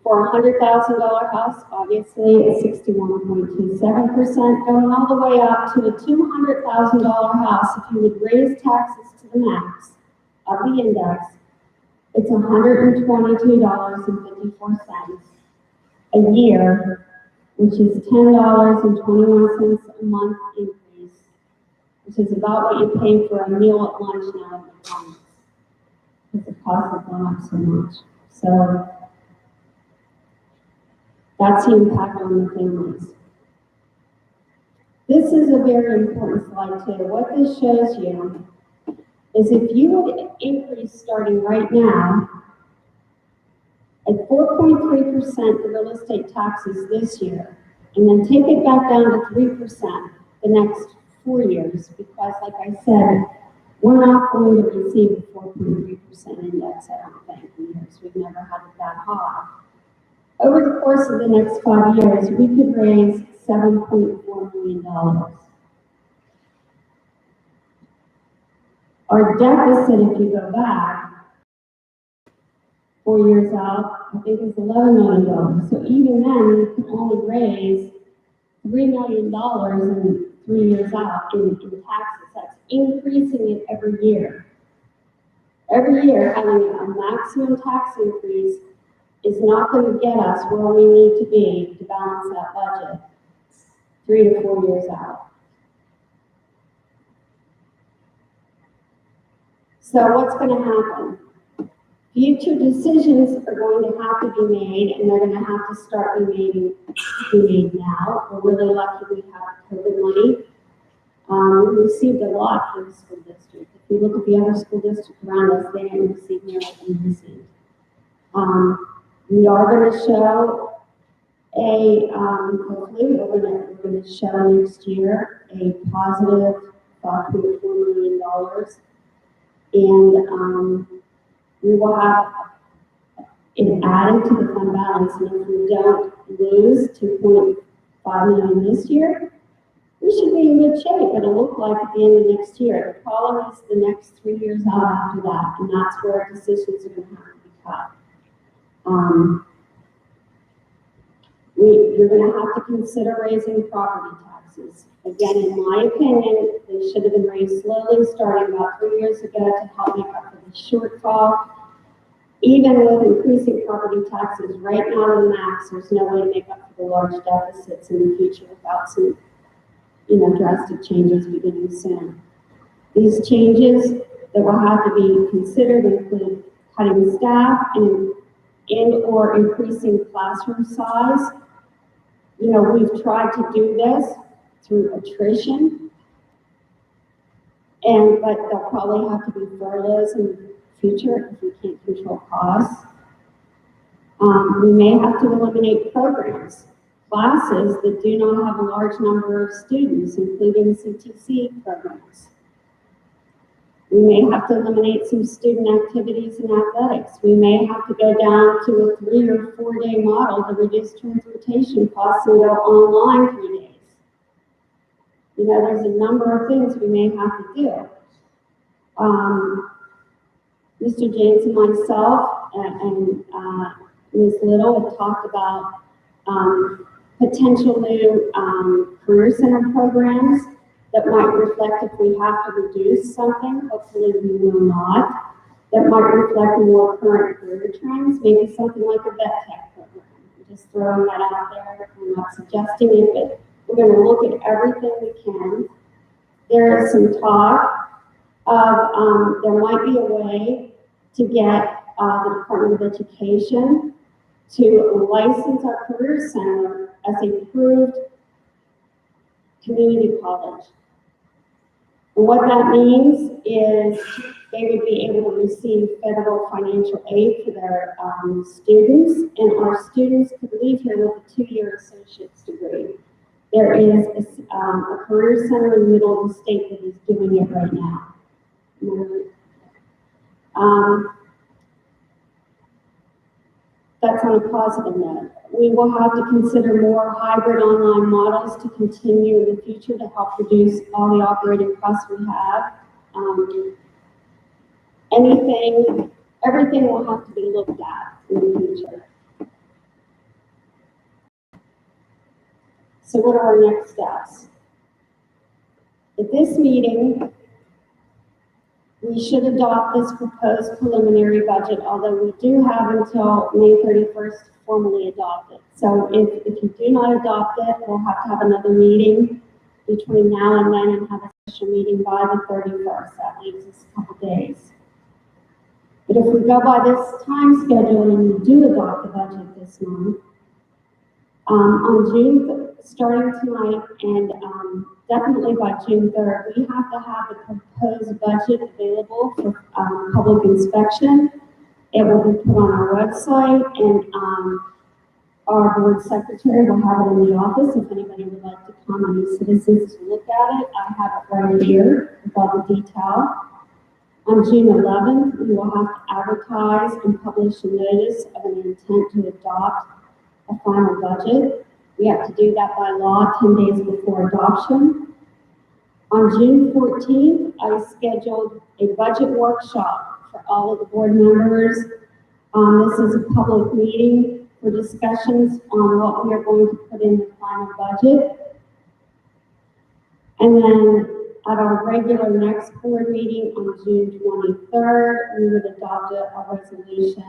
For a $100,000 house, obviously it's 61.27%, going all the way up to a $200,000 house. If you would raise taxes to the max of the index, it's $122.54 a year, which is $10.21 a month increase, which is about what you pay for a meal at lunch now at McDonald's, because the cost has gone up so much. So that's the impact on the families. This is a very important slide too. What this shows you is if you would increase starting right now at 4.3% the real estate taxes this year, and then take it back down to 3% the next 4 years, because like I said, we're not going to receive a 4.3% index, I don't think, because we've never had it that high. Over the course of the next 5 years, we could raise $7.4 million. Our deficit, if you go back 4 years out, I think is $11 million. So even then, we can only raise $3 million in 3 years out in taxes. That's increasing it every year. Every year, having a maximum tax increase is not going to get us where we need to be to balance that budget 3 to 4 years out. So what's going to happen? Future decisions are going to have to be made, and they're going to have to start being made now. We're really lucky we have COVID money. We received a lot from the school district. If you look at the other school districts around us, they didn't receive nearly what we received. We are going to show hopefully we're going to show next year a positive $5.4 million. And we will have it added to the fund balance. And if we don't lose $2.5 million this year, we should be in good shape. It'll look like at the end of next year. The problem is the next 3 years out after that, and that's where decisions are going to have to be cut. You're going to have to consider raising property taxes. Again, in my opinion, they should have been raised slowly, starting about 3 years ago to help make up for the shortfall. Even with increasing property taxes right now to the max, there's no way to make up for the large deficits in the future without some, drastic changes beginning soon. These changes that will have to be considered include cutting staff and or increasing classroom size. We've tried to do this through attrition, but there'll probably have to be furloughs in the future if we can't control costs. We may have to eliminate programs, classes that do not have a large number of students, including CTC programs. We may have to eliminate some student activities and athletics. We may have to go down to a 3 or 4 day model to reduce transportation costs and go online 3 days. You know, there's a number of things we may have to do. Mr. James and myself and Ms. Little have talked about potential new career center programs that might reflect if we have to reduce something, hopefully we will not, that might reflect more current career trends, maybe something like a vet tech program. I'm just throwing that out there. I'm not suggesting it, but we're going to look at everything we can. There is some talk of there might be a way to get the Department of Education to license our career center as a approved community college. And what that means is they would be able to receive federal financial aid for their students, and our students could leave here with a 2-year associate's degree. There is a career center in the middle of the state that is doing it right now. That's on a positive note. We will have to consider more hybrid online models to continue in the future to help reduce all the operating costs we have. Everything will have to be looked at in the future. So what are our next steps? At this meeting, we should adopt this proposed preliminary budget, although we do have until May 31st to formally adopt it. So if you do not adopt it, we'll have to have another meeting between now and then and have a special meeting by the 31st. That leaves us a couple days. But if we go by this time schedule and we do adopt the budget this month, starting tonight and definitely by June 3rd, we have to have the proposed budget available for public inspection. It will be put on our website, and our board secretary will have it in the office if anybody would like to come, any citizens to look at it. I have it right here with all the detail. On June 11th, we will have to advertise and publish a notice of an intent to adopt a final budget. We have to do that by law 10 days before adoption. On June 14th, I scheduled a budget workshop for all of the board members. This is a public meeting for discussions on what we are going to put in the final budget. And then at our regular next board meeting on June 23rd, we would adopt a resolution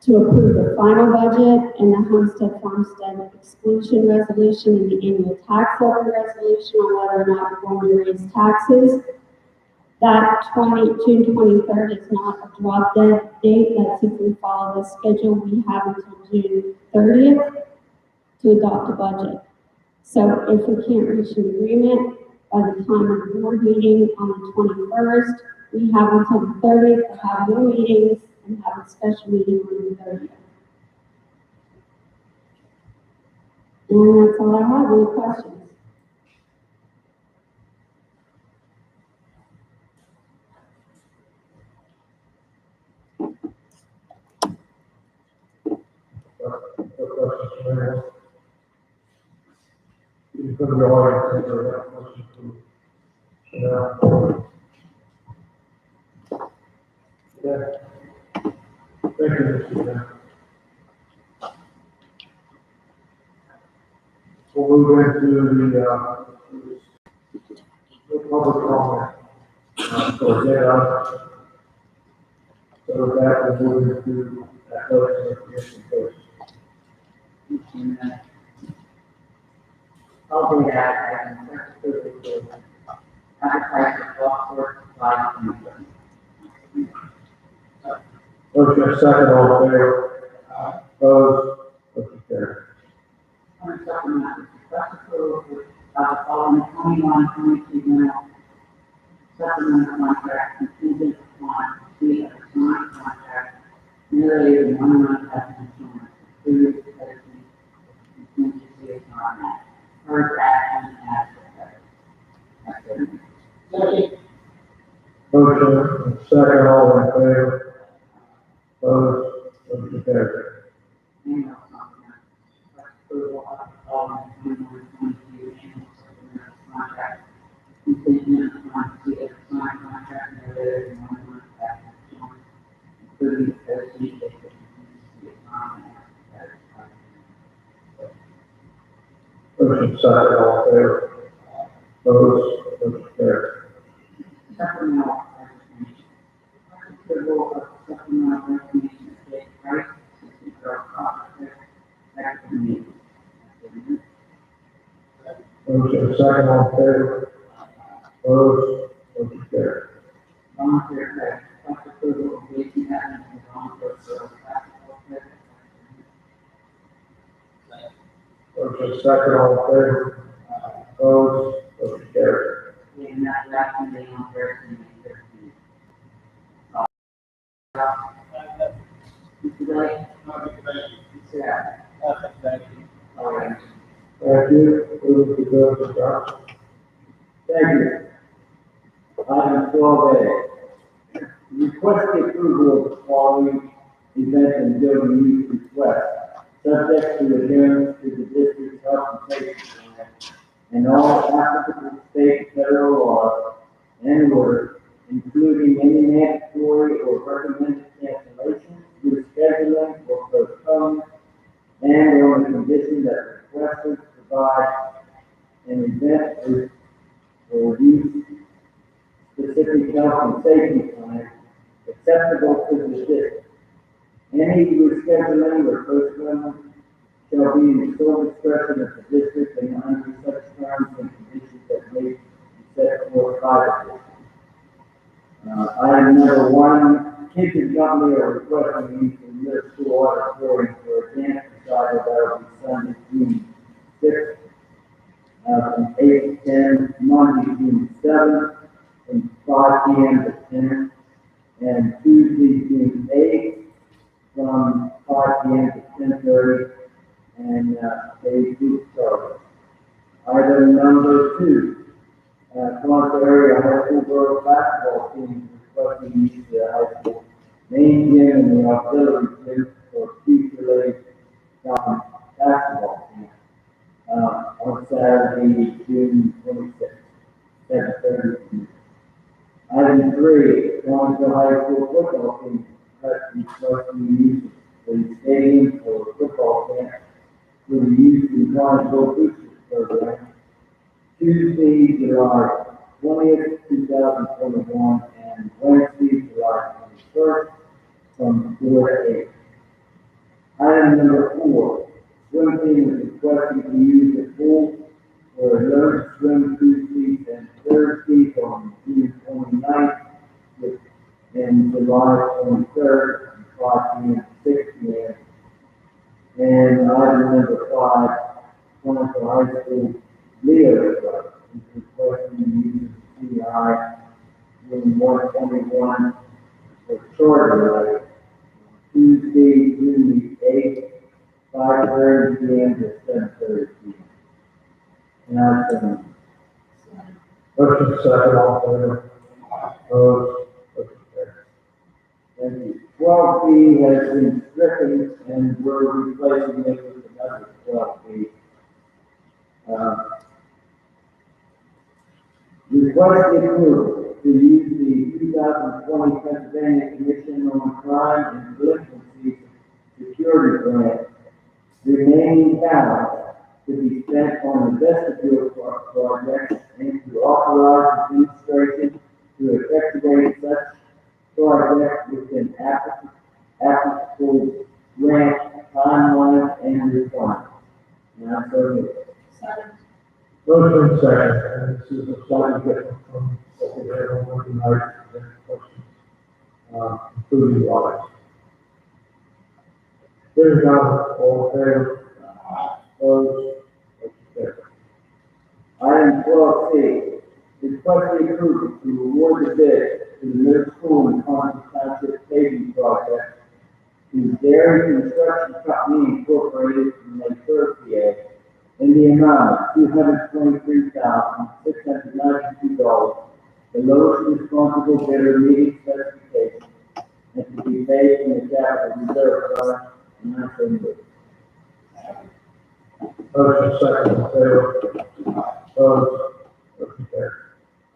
to approve the final budget and the homestead farmstead exclusion resolution and the annual tax levy resolution on whether or not we're going to raise taxes. That June 23rd is not a drop dead date. That's if we follow the schedule. We have until June 30th to adopt a budget. So if we can't reach an agreement by the time of the board meeting on the 21st, we have until the 30th to have more meetings and have a special meeting on the 30th. And that's all I have. Any questions? You put the audience into that question too. Yeah. Thank you, Mr. Chairman. We'll move into the public comment. So with that, we'll move into athletics and recreation coach. I'll do that and advertise the golf course by Motion second, all in favor? Opposed? Motion carried. Under supplement, request approval of the following 21-22 mile supplemental contract contingent upon receipt of a signed contract narrated in 1 month as insurance, included editing, contingency on that. First action as prepared. all in favor? Opposed? Motion carries. And also, approval of the following 21-22 annual supplemental contract contingent upon receipt of signed contract and related to 1 month after joint, including the proceeds of the contingency upon Motion second, all in favor? Opposed? Motion carries. supplemental resignation. Approval of supplemental resignation of Jake Price, assistant girls officer, effective immediately. Motion second, all in favor? Opposed? Motion carries. Volunteer credit, request approval of J.C. Evans as volunteer girls basketball credit. Motion second, all in favor? Opposed? Motion carries. And that's last Monday on Thursday, May 13th. Mr. Blake? Mr. Evans? All right. Thank you. Move to go to Johnson. Thank you. Item 12A. Request the approval of the following event and building use request, subject to adherence to the district's health and safety plan and all applicable state and federal laws and orders, including any mandatory or recommended cancellation, rescheduling, or postponement, and on the condition that requesters provide an event or use specific health and safety plan acceptable to the district. Any rescheduling or postponement shall be in the sole discretion of the district and under such terms and conditions that may be set forth by the district. Item number 1, Kitchen Company are requesting use of the middle school auditorium for a dance recital that will be Sunday, June 6th, from 8 to 10, Monday, June 7th, from 5 p.m. to 10, and Tuesday, June 8th, from 5 p.m. to 10:30, and a group service. Item number 2, Toronto area high school girls basketball team requesting use of the high school main gym and the auxiliary gym for future basketball team on Saturday, June 26th, 7:30. Item 3, Toronto high school football team requesting use of the stadium for football camp for the youth and Toronto boosters program, Tuesday, July 20th, 2021, and Wednesday, July 21st, from 4 to 8. Item number 4, swim team is requesting to use the pool for a learn swim Tuesday and Thursday on June 29th, and July 23rd, from 5 p.m. to 6 p.m. And item number 5, Toronto High School Leo Club is requesting the use of CI room 121 for shorter night, Tuesday, June 8th, 5:30 p.m. to 7:30 p.m. And I second. Motion second, all in favor? Opposed? Motion carries. Thank you. 12B has been stricken, and we're replacing it with another 12B. Request the approval to use the 2020 Pennsylvania Commission on Crime and Delinquency Security Grant remaining balance to be spent on the vestibule project and to authorize the administration to effectuate such project within applicable grant timelines and requirements. Now, so Motion second, and this is a slightly different from what we had on Monday night, and questions, including the audits. Hearing none, all in favor? Opposed? Motion carries. Item 12C, request the approval to award the bid to the middle school and Concord Township paving project to Dairy Construction Company Incorporated from Lake Shore, PA, in the amount of $223,692. The lowest responsible bidder meeting specifications paid from the capital reserve fund, and I so move. Motion second on favor. Opposed? Motion carries.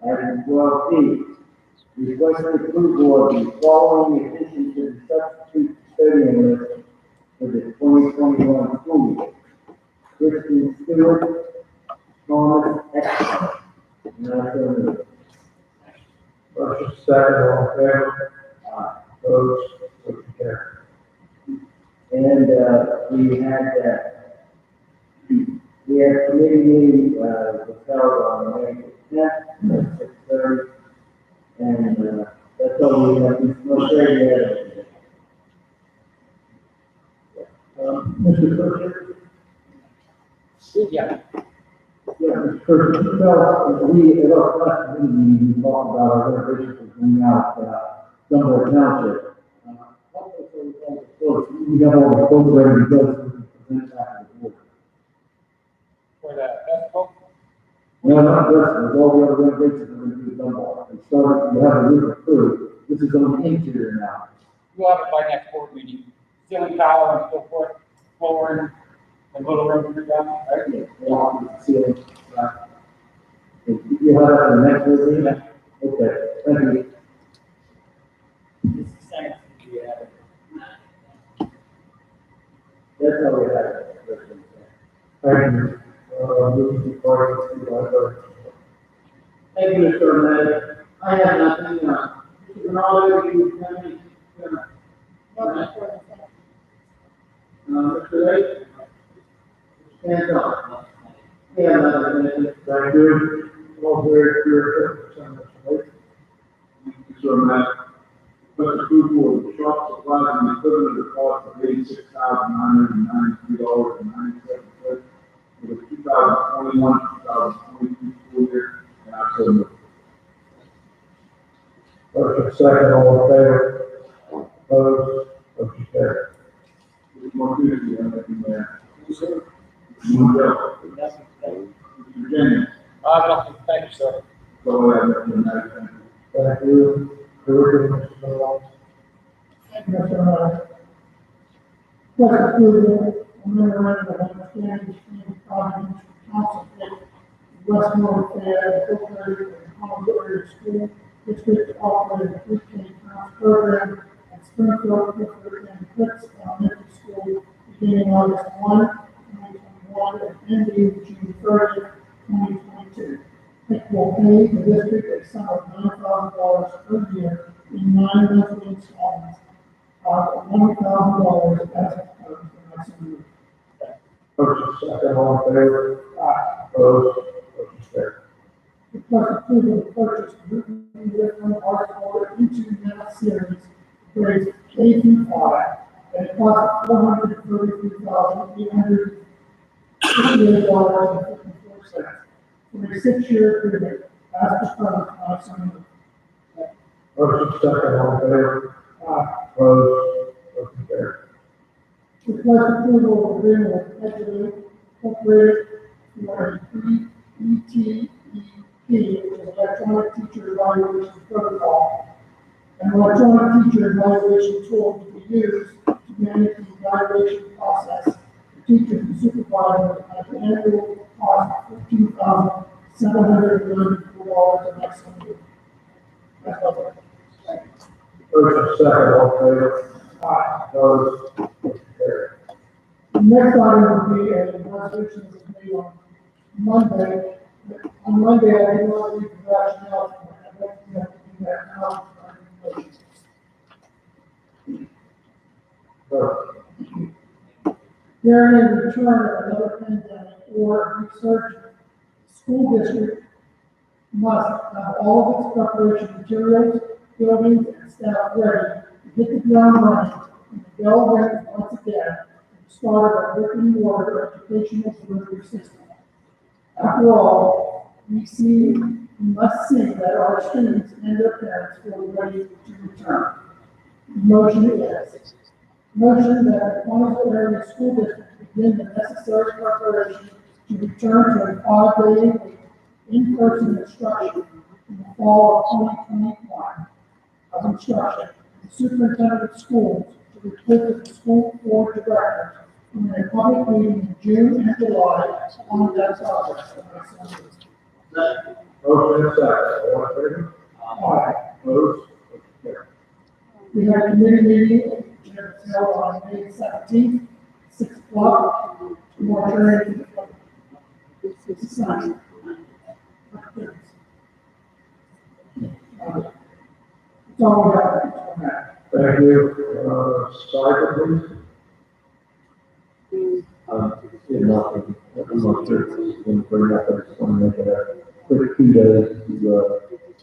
Item 12D, request approval of the following additions to the substitute custodian list for the 2021 school year. Kristen Stewart, Thomas Exton, and I so move. Motion second, all in favor? Opposed? Motion carries. And, we had committee meeting, was held on May 10th, at 6:30. And, that's all we have, no trade yet. Mr. Pritchard? Yeah. Yeah, Mr. Pritchard, you know, we, at our last meeting, we talked about our renovations coming out, Dunbar Township. We got all the quotes ready to go, so we can present back to the board. For the festival? No, not this, there's all the other renovations that we're going to do Dunbar. We started, we have a roof approved, this is on the interior now. We'll have it by next board meeting. Ceiling tile and so forth, flooring, and little room for down, right? Yeah, walk with the ceiling, right? You'll have that in the next board meeting? Okay, thank you. That's all we have. Thank you. Moving to party, to library. Thank you, Mr. Mayor. I have nothing, Mr. Ronaldo, you have any? Mr. Lake? Stand up. Yeah, nothing. Thank you. All very clear. Sir, Matt, request approval of the shop supplies and equipment at a cost of $86,993.97 for the 2021-2022 school year, and I so move. Motion second, all in favor? Opposed? Motion carried. Mr. Martinez, you have anything there? Mr. Mondell? Mr. Jennings? Thank you, sir. Go ahead, Mr. Matt, thank you. Thank you. Curriculum, Mr. Miller. Mr. Mayor. Request approval of memorandum of understanding between the Providence Council Westmore Fair Incorporated and Concord School District operated pre-K program at Springfield Clifford and Clicks Elementary School beginning August 1, 2021 and ending June 30, 2022. It will pay the district a sum of $9,000 per year in 9 monthly installments of $1,000 as proposed. And I so move. Motion second, all in favor? Opposed? Motion carried. Request approval to purchase Newton Whitman Art Order into Math Series grades K through 5 at a cost of $433,858.54 for a 6-year period as proposed. I so move. Motion second, all in favor? Opposed? Motion carried. Request approval of agreement with Educate Incorporated for a ETEP, which is Electronic Teacher Evaluation Protocol, an electronic teacher evaluation tool to be used to manage the evaluation process for teachers and supervisors at an annual cost of $15,794 and that's on you. That's all. Motion second, all in favor? Opposed? Motion carried. The next item will be a resolution that was made on Monday. On Monday, I did not read the rationale, I'd like to do that now. During the return of another pandemic or resurgence, the school district must have all of its preparation materials, buildings, and staff ready to hit the ground running and the bell rings once again to start our brick and mortar educational delivery system. After all, we must see that our students and their parents feel ready to return. The motion is, motion that the Connellsville Area School District begin the necessary preparation to return to a 5-day in-person instruction in the fall of 2021 of instruction, superintendent of schools to replace the school board directors in a public meeting in June and July on that subject. Motion is second, all in favor? Aye. Opposed? Motion carries. We had a committee meeting, which was held on May 17th, 6 o'clock, moratorium. It's not. It's all we have. Thank you, Sergeant, please. Nothing, I'm not sure if it's going to bring up, I just want to make it a quick kudos to,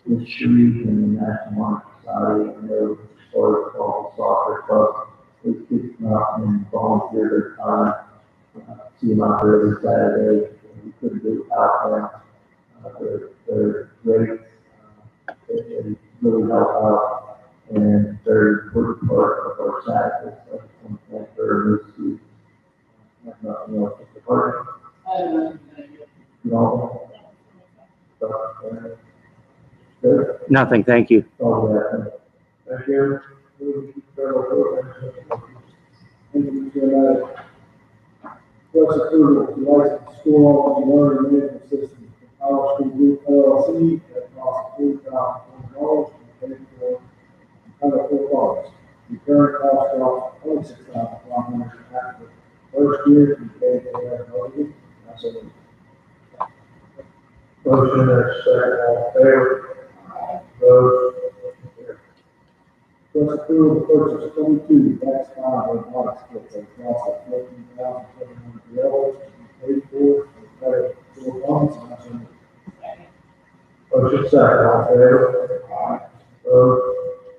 Ms. Shreve and the National Honor Society, and their historic fall soccer club. Those kids come out and volunteer their time, see them out there every Saturday, and we couldn't do it without them. They're great, they really help out, and they're a important part of our Saturday, so I just want to thank her and those have nothing else to department. No. Good. Nothing, thank you. All right. Thank you. Thank you, Mr. First approval to license school and learning management system for Power School Group LLC at cost $3,000 and paid for other four parts. The current cost of $26,100 after the first year we paid for that budget. That's it. Motion is second, all in favor? Opposed? First approval to purchase 22 X5 robotic kits at a cost of $14,700 to be paid for credit for funds. That's it. Motion second, all in favor? Opposed?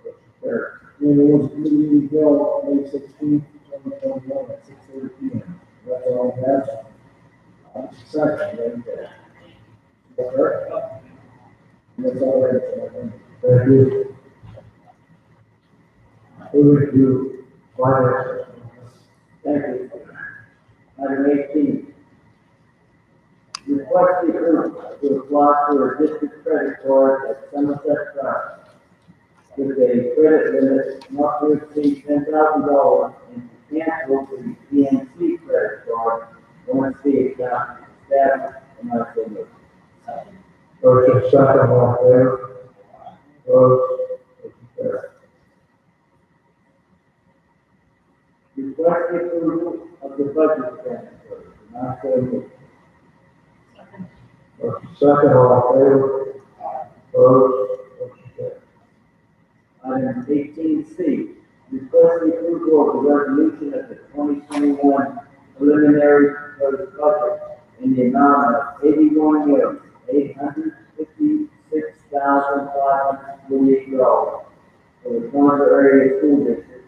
Motion carries. It was committee meeting held May 16th, 2021 at 6:30 p.m. That's all I have. Second, then, okay. That's all I have. Thank you. Moving to finance. Thank you. Item 18. Request the approval to apply for a district credit card at Somerset Trust with a credit limit not to exceed $10,000 and to cancel the PNC credit card once the account is established and not so moved. Motion second, all in favor? Opposed? Motion carries. Request the approval of the budget transfer, not so moved. Motion second, all in favor? Opposed? Motion carries. Item 18C, request the approval of the resolution of the 2021 preliminary proposed budget in the amount of $81,856,548 for the Concord area school district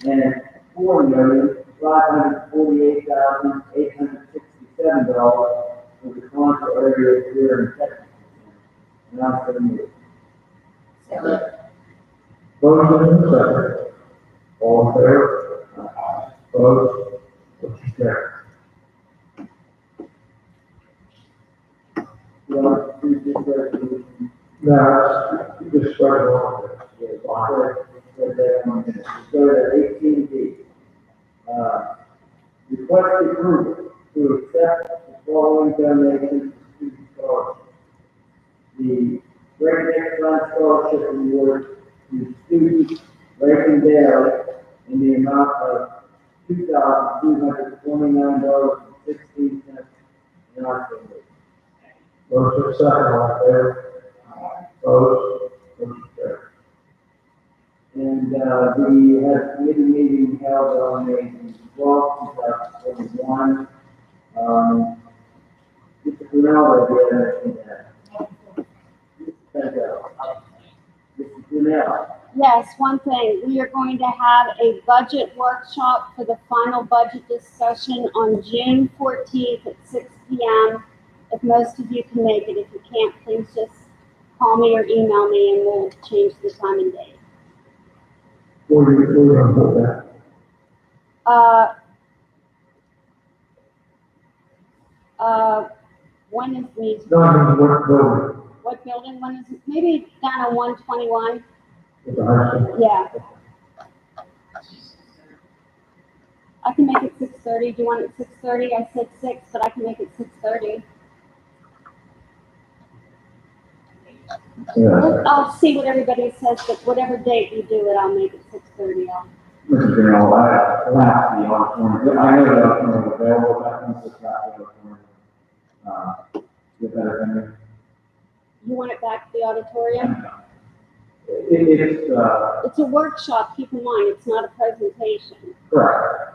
and $4,548,867 for the Concord area career and technical center. And I'm going to move. Motion and second. All in favor? Opposed? Motion carries. You want to do this resolution? No, just start on this. Go to 18B. Request approval to accept the following donations to student scholarships. The Great Neck Run Scholarship Award to students Reagan Daly in the amount of $2,229.16 in our favor. Motion second, all in favor? Opposed? Motion carries. And, we had a committee meeting held on May 12th, 2021. Mr. Brunel, do you have anything to add? Mr. Brunel. Yes, one thing, we are going to have a budget workshop for the final budget discussion on June 14th at 6 p.m. If most of you can make it, if you can't, please just call me or email me and we'll change the time and date. Where are you going to put that? When is the, No, I mean, what building? what building, when is it? Maybe down on 121? At the high school? Yeah, I can make it 6:30. Do you want it 6:30? I said 6, but I can make it 6:30. Yeah, I'll see what everybody says, but whatever date you do it, I'll make it 6:30. Mr. General, I laughed the auditorium, I know the auditorium is available, but I think it's not the auditorium. Get better than You want it back to the auditorium? it's, It's a workshop, keep in mind, it's not a presentation. correct.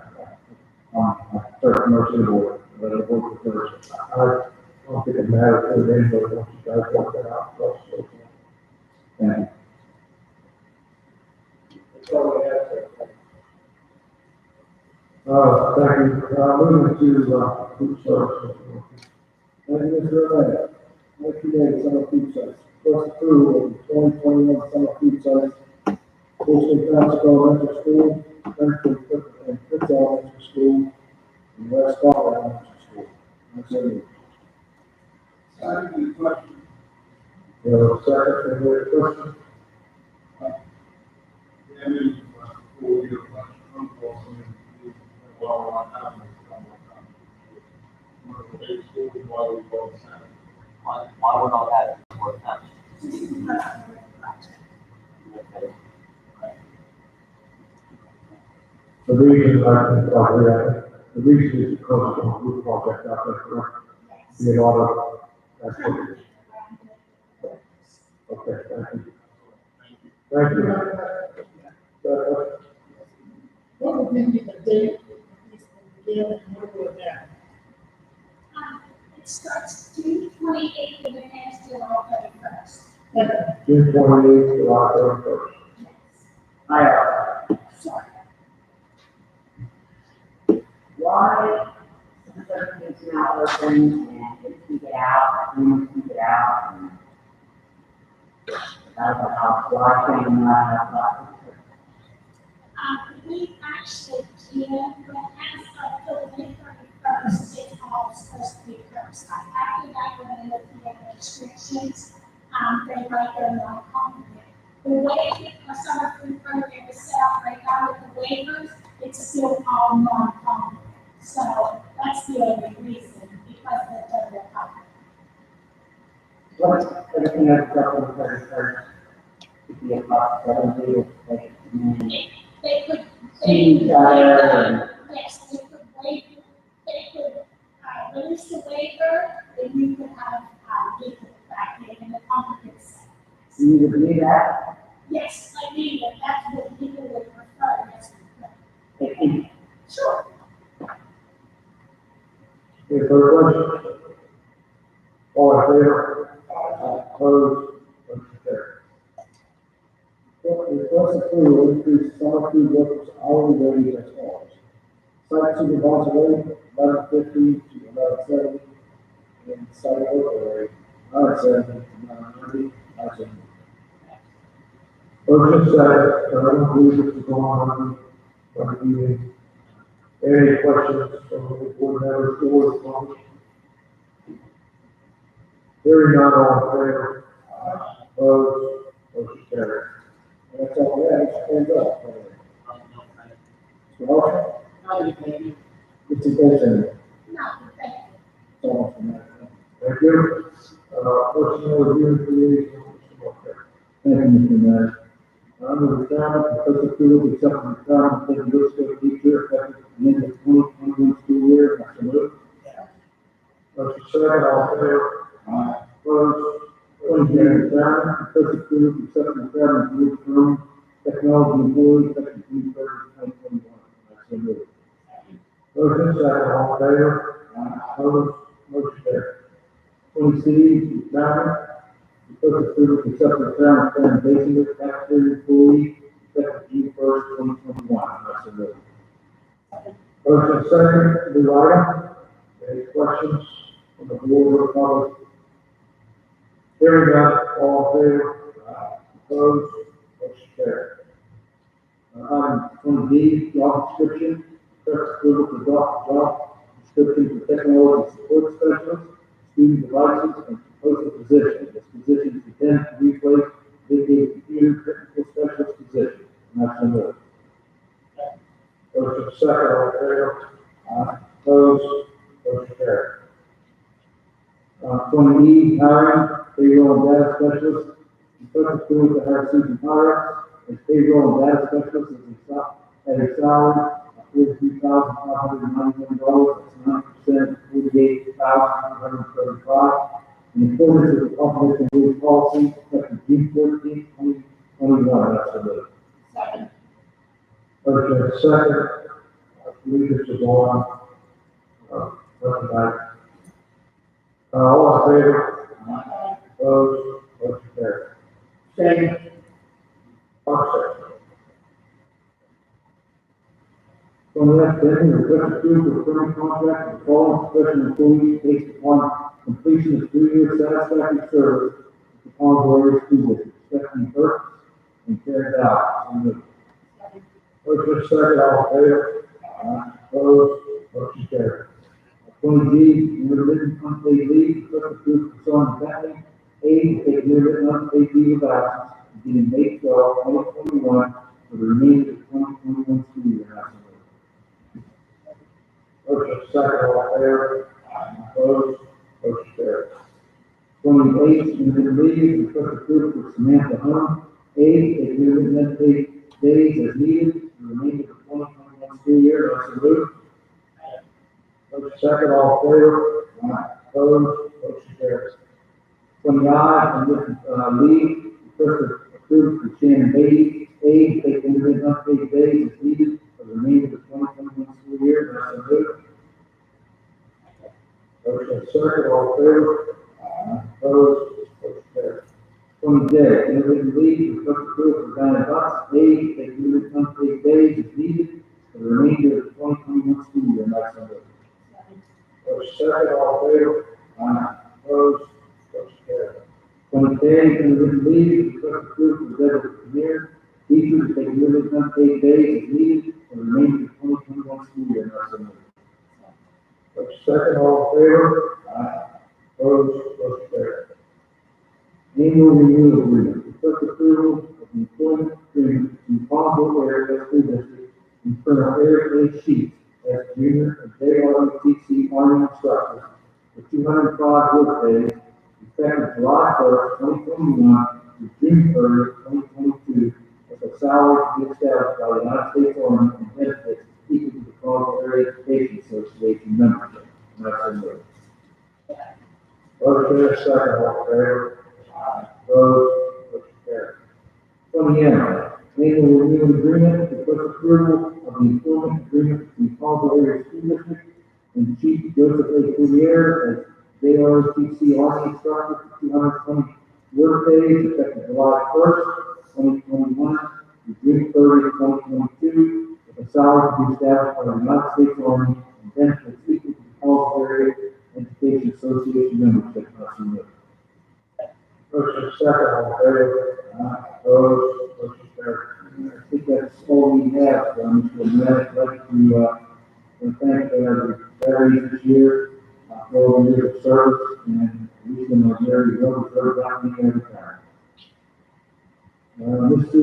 First, most of the board, but the board first. I don't think it matters to the but once you guys work that out, so. Thank you. That's all we have, sir. Thank you. Moving to, food service. Thank you, Mr. O'Leary. Motion made, summer food service. First approval of the 2021 summer food service. Postal Township Elementary School, Brentford and Fritz Elementary School, and West Scott Elementary School. That's it. Second question. You have a second, any other question? Why would all that work out? The reason, the reason is because of the roof project out there, correct? Be a lot of activities. Okay, thank you. Thank you. What would be the date of these begin and when will it end? It starts June 28th and it ends July 31st. June 28th, July 31st. Sorry. Why, some certain things now open and kids can get out, families can get out, and I don't know, why can you not have that? We actually can, but as of July 31st, it's all supposed to be curbside. After that, we're going to look at restrictions, they write their non-competitive. The way a summer food program is set up right now with the waivers, it's still all non-competitive. So that's the only reason, because of the federal coverage. What's everything else up on the 31st? Could be about 70, like, They could. see each other and. Yes, they could waive, they could, release the waiver, then you could have, legal back in the competence. You would do that? Yes, I mean, that's what people would prefer, yes, we could. If you, Sure. Any further questions? All in favor? Opposed? Motion carried. Request approval to increase summer food workers hourly wage as follows. Site supervisor rate, 11.50 to 11.70, and site worker rate, 9.70 to 9.30, 9.70. Motion second, I don't believe it's going on the meeting. Any questions from the board members or the public? Hearing none, all in favor? Opposed? Motion carried. And that's all we have, stand up. Mr. Motion? Mr. Benson? No, thank you. So much. Thank you. Personnel review creation, Mr. Walker. Thank you, Mr. Mayor. Under retirement, because of approval, accept the retirement of the middle school teacher effective the end of 2021 school year. Mr. Lewis? Motion second, all in favor? Opposed? Motion carried. Retirement, because of approval, accept the retirement of the firm technology employee effective June 30, 2021. Mr. Lewis. Motion second, all in favor? Opposed? Motion carried. 20C, retirement. Because of approval, accept the retirement plan basing it taxpayer employee effective June 1st, 2021. Mr. Lewis. Motion second, new item. Any questions from the board or public? Hearing none, all in favor? Opposed? Motion carried. Item 20D, job description, request approval for job description for technology support specialist, student devices, and proposed position. This position is intended to replace the computer technical specialist position. And that's the move. Motion second, all in favor? Opposed? Motion carried. 20E, hiring payroll and data specialist. First approval to hire Susan Horrocks as payroll and data specialist at a salary of $43,591. That's 9%, $48,135. In accordance with the public and rules policy, effective June 14th, 2021. That's the move. Second. Motion second. I believe Mr. Vaughn. Recommend. All in favor? Opposed? Motion carried. Second. Park section. From the next heading, request approval for current contract with following professional employees based upon completion of 3-year satisfactory service with the Palm Area School District, Stephanie Burke and Karen Dow. So moved. Motion second, all in favor? Opposed? Motion carried. 20G, intermittent unpaid leave, request approval for Sergeant Bentley, aid to take intermittent unpaid leave of absence beginning May 12, 2021, for the remainder of the 2021 school year. That's the move. Motion second, all in favor? Opposed? Motion carried. 28, intermittent leave, request approval for Samantha Hunt, aid to take intermittent unpaid days as needed for the remainder of the 2021 school year. That's the move. Motion second, all in favor? Opposed? Motion carries. 29, leave, request approved for Shannon Beatty, aid to take intermittent unpaid days as needed for the remainder of the 2021 school year. That's the move. Motion second, all in favor? Opposed? Motion carries. 20J, intermittent leave, request approved for Diana Butts, aid to take intermittent unpaid days as needed for the remainder of the 2021 school year. That's the move. Motion second, all in favor? Opposed? Motion carried. 20K, intermittent leave, request approved for Deborah Premier, teacher to take intermittent unpaid days as needed for the remainder of the 2021 school year. That's the move. Motion second, all in favor? Opposed? Motion carried. Annual renewal agreement, request approval of the employment agreement between Palmville Area School District and Colonel Eric A. Sheets as junior and JROTC Army instructor for 205 work days, effective July 1st, 2021 to June 30th, 2022, with a salary to be established by the United States Army and benefits equal to the Palmville Area Education Association membership. And that's the move. Motion second, all in favor? Opposed? Motion carried. 20M, annual renewal agreement, request approval of the employment agreement between Palmville Area School District and Chief Joseph A. Coulier as JROTC Army instructor for 220 work days, effective July 1st, 2021 to June 30th, 2022, with a salary to be established by the United States Army and benefits equal to the Palmville Area Education Association membership. That's the move. Motion second, all in favor? Opposed? Motion carried. I think that's all we have, Mr. Mayor. I'd like to thank the veterans this year for all the years of service, and wish them a very well deserved opportunity every time. Mr.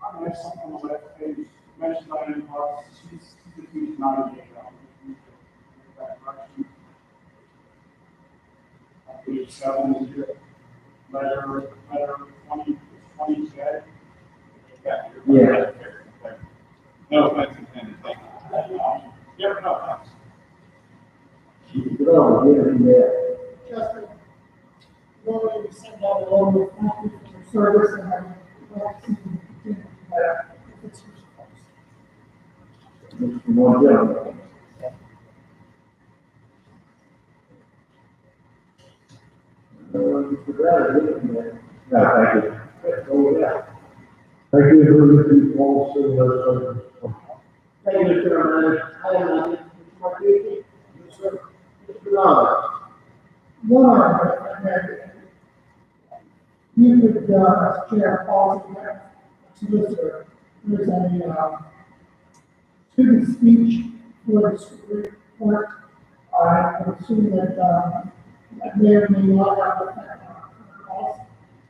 I have something on that page, mentioned by him, she's 98. Page 7 is your letter 20 said. Yeah. No offense intended, thank you. Yeah, no offense. Good on, give it there. Justin, Lord, we send out a letter of thank you for your service and I'd like to continue that if it's responsible. Mr. Morgan. Mr. Brad, give it there. No, thank you. Oh, yeah. Thank you for listening to all the service. Thank you, Mr. Chairman. I have nothing. Mr. Marquis? Yes, sir. Mr. Lawler? One item that you could, as chair of policy, solicitor, there's a, student speech for the Supreme Court. I would assume that, that may or may not have effect on cost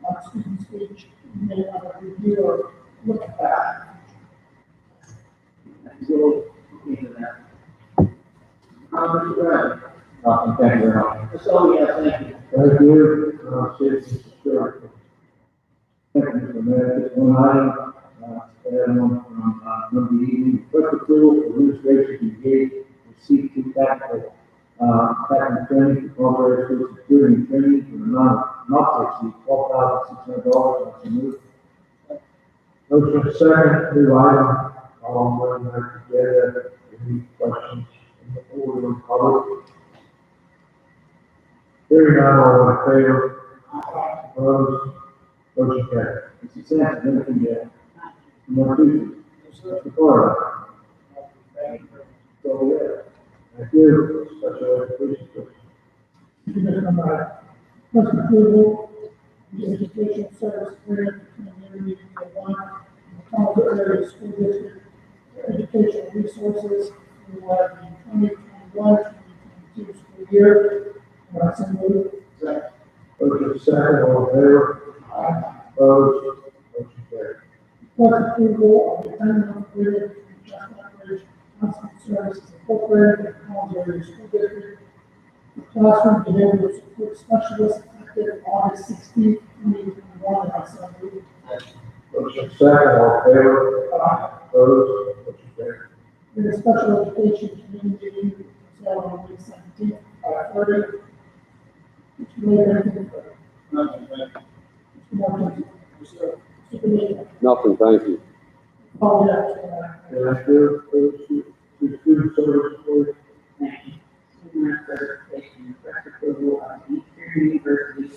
of student speech. You may have a review or look at that. Mr. Brown. Nothing, thank you very much. That's all we have, thank you. Thank you, citizens support. Thank you, Mr. Mayor. Just one item, add on from, Monday evening, first approval for administration to engage with C2 tactical, tactical training for corporate social security and training for the amount not to exceed $12,600. That's a move. Motion second, new item, all one together, any questions from the board or public? Hearing none, all in favor? Opposed? Motion carried. Mr. Sampson, anything yet? More people? Mr. Porter? So, yeah. Thank you. Special education. Commissioner Meyer. First approval, the education service agreement between Unity and one and the Collinsville Area School District for educational resources for the 2021-2022 school year. So moved. Motion second, all in favor? Opposed? Motion carried. First approval of the amendment agreement between Chestnut Ridge Counseling Services Incorporated and Collinsville Area School District for classroom behavioral support specialists effective August 16th, 2021. So moved. Motion second, all in favor? Opposed? Motion carried. In the special education community meeting held on May 17th, 5:30. Mr. Mayor, anything further? Nothing, thank Mr. Martin? Mr. Benito? Nothing, thank you. Oh, yeah, Mr. Mayor. Thank you. Student service, please. Thank you. Senior certification, first approval of Eastern University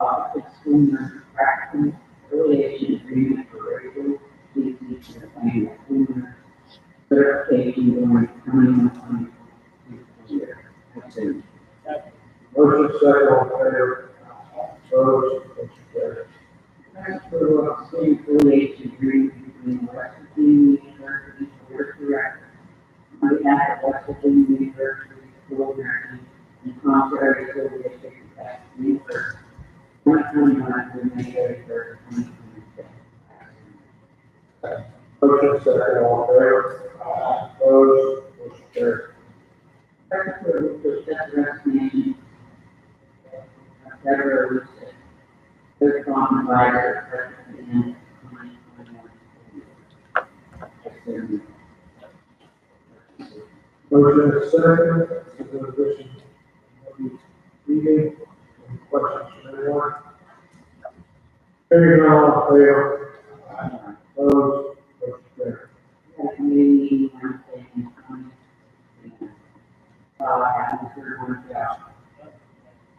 Office of School Nurse Practicum Affiliation Agreement for Rachel Casey for the planning of school nurse certification during 2021 year. That's it. Motion second, all in favor? Opposed? Motion carried. First approval of student affiliation agreement between West Virginia University Board of Directors on behalf of West Virginia University School Nursing and Contrary School District at May 1st, 2021 through May 31st, 2026. Motion second, all in favor? Opposed? Motion carried. First approval to accept the resignation of Deborah Lucas, third common advisor, effective the end of 2021. Motion second, this is an addition of the meeting. Any questions from anyone? Hearing none, all in favor? Opposed? Motion carried. That committee, Wednesday, and 20. Mr. Winfield.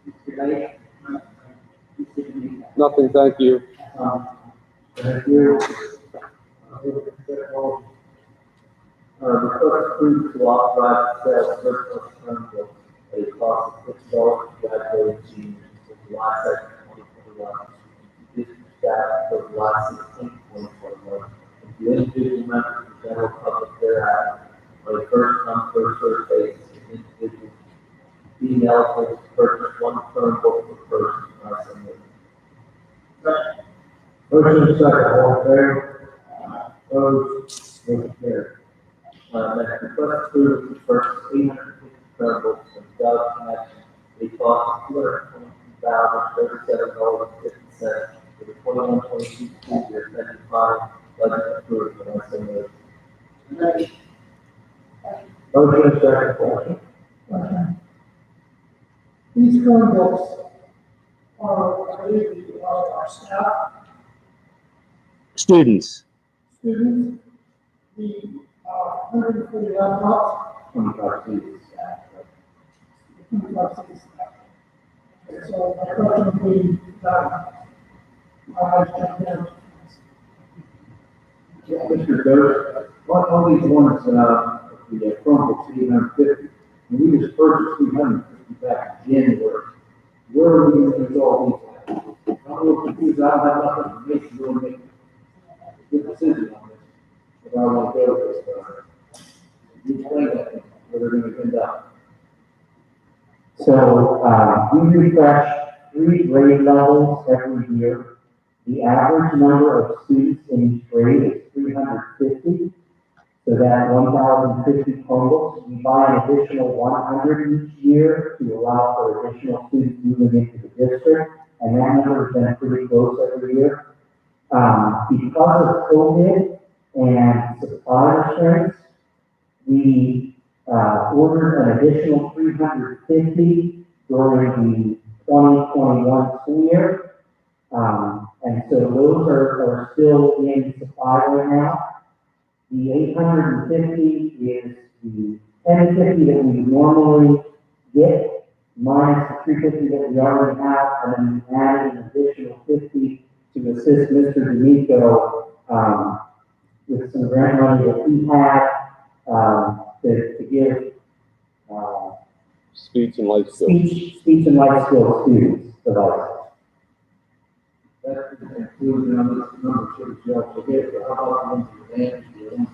Mr. Lake. Mr. Domingo. Nothing, thank you. Thank you. Request approved to authorize the sale of surplus term books at a cost of $6 to graduating seniors until July 2nd, 2021. District staff until July 16th, 2021. And to individual members of the general public thereafter on a first-come, first-served basis. Individuals being eligible to purchase one term book per person. I so moved. Motion second, all in favor? Opposed? Motion carried. Next, request approval to purchase 850 term books from Dove Connection, a cost of $220,037.50 for the 21-22 school year, pending final budget approval. I so moved. Motion second, question. These Chromebooks are, I believe, our staff, Students, students, the 140 laptops, 25 students. the 25 cities staff. So my question would be, I jump in. Mr. Doe, on these ones, the Chromebooks, 850, and we just purchased 350 back in January. Where are we going to use all these? I'm a little confused, I don't have nothing to make you really make a good decision on this. But I want to go with this, you explain that, where they're going to end up. So, we refresh 3 grade levels every year. The average number of students in each grade is 350. So that 1,050 Chromebooks, we buy an additional 100 each year to allow for additional students moving into the district, and that number has been pretty close every year. Because of COVID and supply restraints, we ordered an additional 350 during the 2021 school year. And so those are still in supply right now. The 850 is the 1050 that we normally get, minus the 350 that we already have, and then we added an additional 50 to assist Mr. D'Amico, with some grant money that he had, to give, Speech and life skills. speech and life skills students devices. That includes the number six jobs, so get, how about the ones that advance, the ones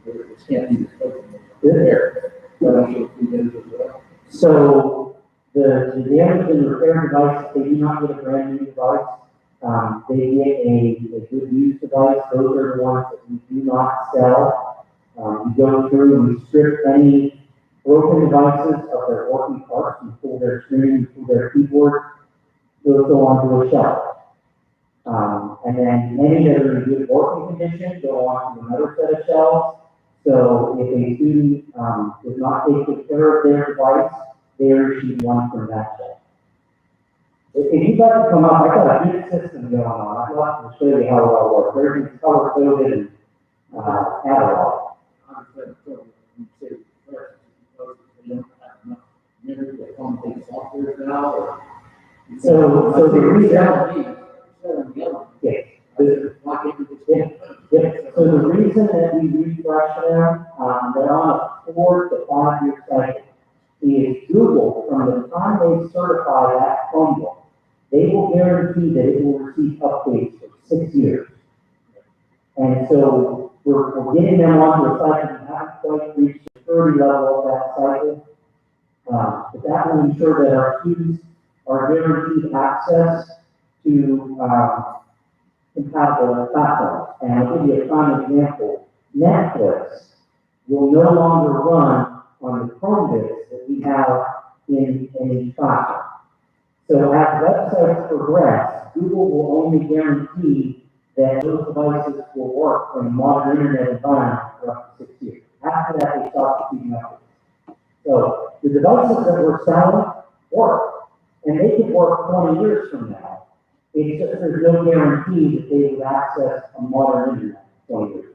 that can't be spoken. There. That also includes as well. So the damage and repair devices, they do not get a brand new device. They get a good used device. Those are the ones that we do not sell. We go through and we strip any broken devices of their working parts. We pull their screen, we pull their keyboard. Those go onto a shelf. And then any that are in good working condition go onto another set of shelves. So if a student does not take good care of their device, they receive one from that shelf. If you'd like to come up, I've got a good system going on. I'd love to show you how it all works. Everything's color coded and cataloged. I'm saying, so you say, first, because they don't have enough memory, they can't take software now, or. So the reason, Yeah. So the reason that we refresh them, they're on a 4 to 5 year cycle, is Google, from the time they certify that Chromebook, they will guarantee that it will receive updates for 6 years. And so we're getting them onto a cycle that haven't quite reached the 30 level of that cycle. But that will ensure that our students are guaranteed access to compatible platforms. And I'll give you a prime example. Netflix will no longer run on the Chromebooks that we have in each classroom. So as websites progress, Google will only guarantee that those devices will work in a modern internet environment for up to 6 years. After that, they stop keeping up with it. So the devices that we're selling work, and they could work 20 years from now. It's just there's no guarantee that they would access a modern internet 20 years.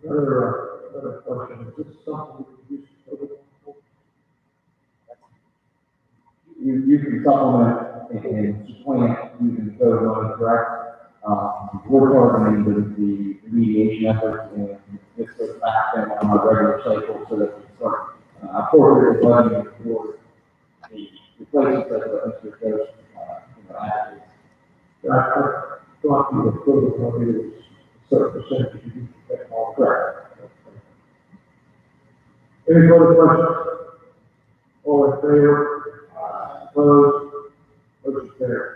Another question, is this something we use? You can supplement and supplant using code on correct. We're targeting the remediation efforts, and this goes back then on our regular cycle so that we start appropriately budgeting for the replacements that Mr. Coach, added. I thought you were putting it was a certain percentage you use technology. Correct. Any further questions? All in favor? Opposed? Motion carried.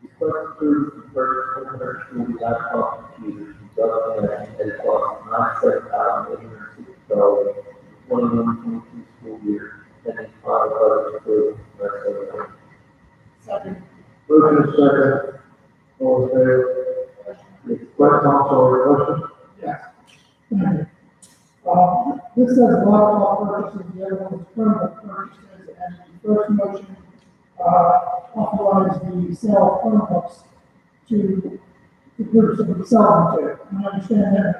Request to purchase commercial laptop computers, and it costs $97,860 for 21-22 school year, pending final budget approval. Rest of the year. Second. Motion is second. All in favor? Question, also, question? Yes. This says laptop purchases, the other one is Chromebook purchases, and the first motion, authorize the sale of Chromebooks to the groups that would sell them to, and I understand that.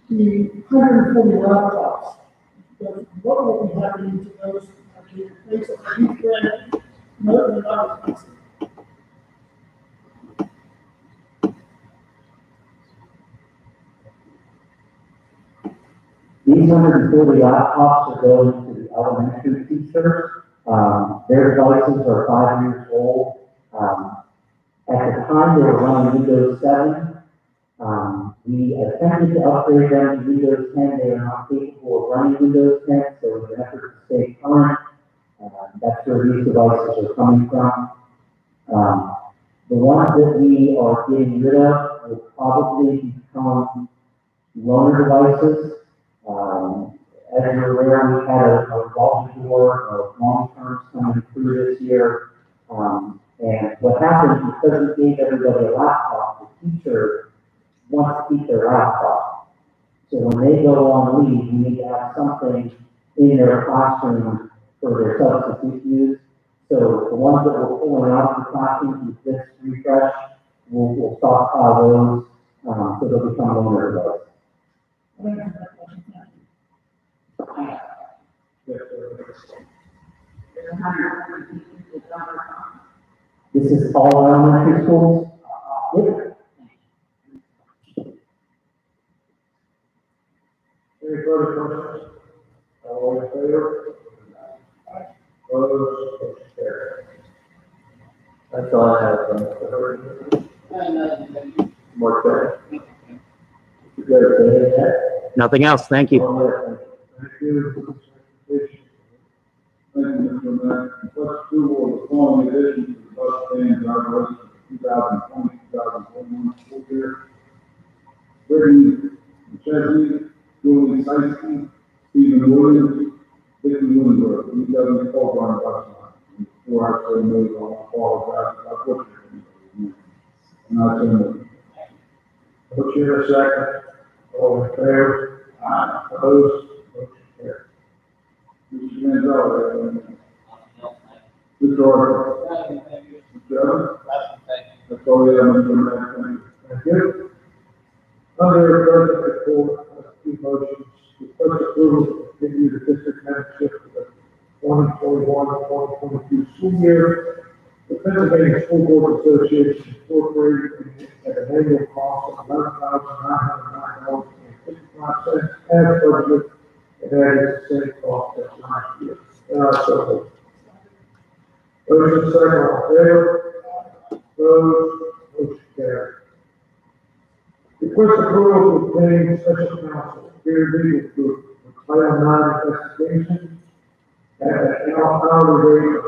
The 140 laptops, what will be happening to those, are they replaced at each grade? No, they're not replaced. These 140 laptops are going to the elementary teachers. Their devices are 5 years old. At the time they were running Windows 7, We attempted to upgrade them to Windows 10. They are not capable of running Windows 10, so in an effort to stay current, that's where these devices are coming from. The ones that we are getting rid of will probably become loaner devices. As you're aware, we had a revolving door of long terms coming through this year. And what happened, because we gave everybody a laptop, the teacher wants to keep their laptop. So when they go on leave, we need to have something in their classroom for their substitute use. So the ones that we're pulling out of the classroom with this refresh, we'll stockpile those, so they'll become loaner devices. There's 120 teachers that don't respond. This is all elementary schools? Yep. Any further questions? All in favor? Opposed? Motion carried. That's all I have. More there. You got to say that? Nothing else, thank you. Thank you. Thank you, Mr. Mayor. Request approval of the following additions to the bus stand operations for 2020-2021 school year. Brittany McChesney, Julie Seisky, Stephen Williams, Vicki Windsor, UW Cold Run Bus Line. Before I say no, I want to apologize. I put it. Not saying that. Put you in a second. All in favor? Opposed? Motion carried. Mr. Manzella, Mr. Arthur. Mr. Evans? That's all we have, Mr. Mayor. Thank you. Under budget report, two motions. Request approval to continue the district membership for the 2021-2022 school year. The Pennsylvania School Board Association incorporated at an annual cost of $11,909.55 as budgeted, and that is the same cost as last year. So, motion second, all in favor? Opposed? Motion carried. Request approval to obtain special counsel, peer legal group, for Title IX investigation at an hourly rate of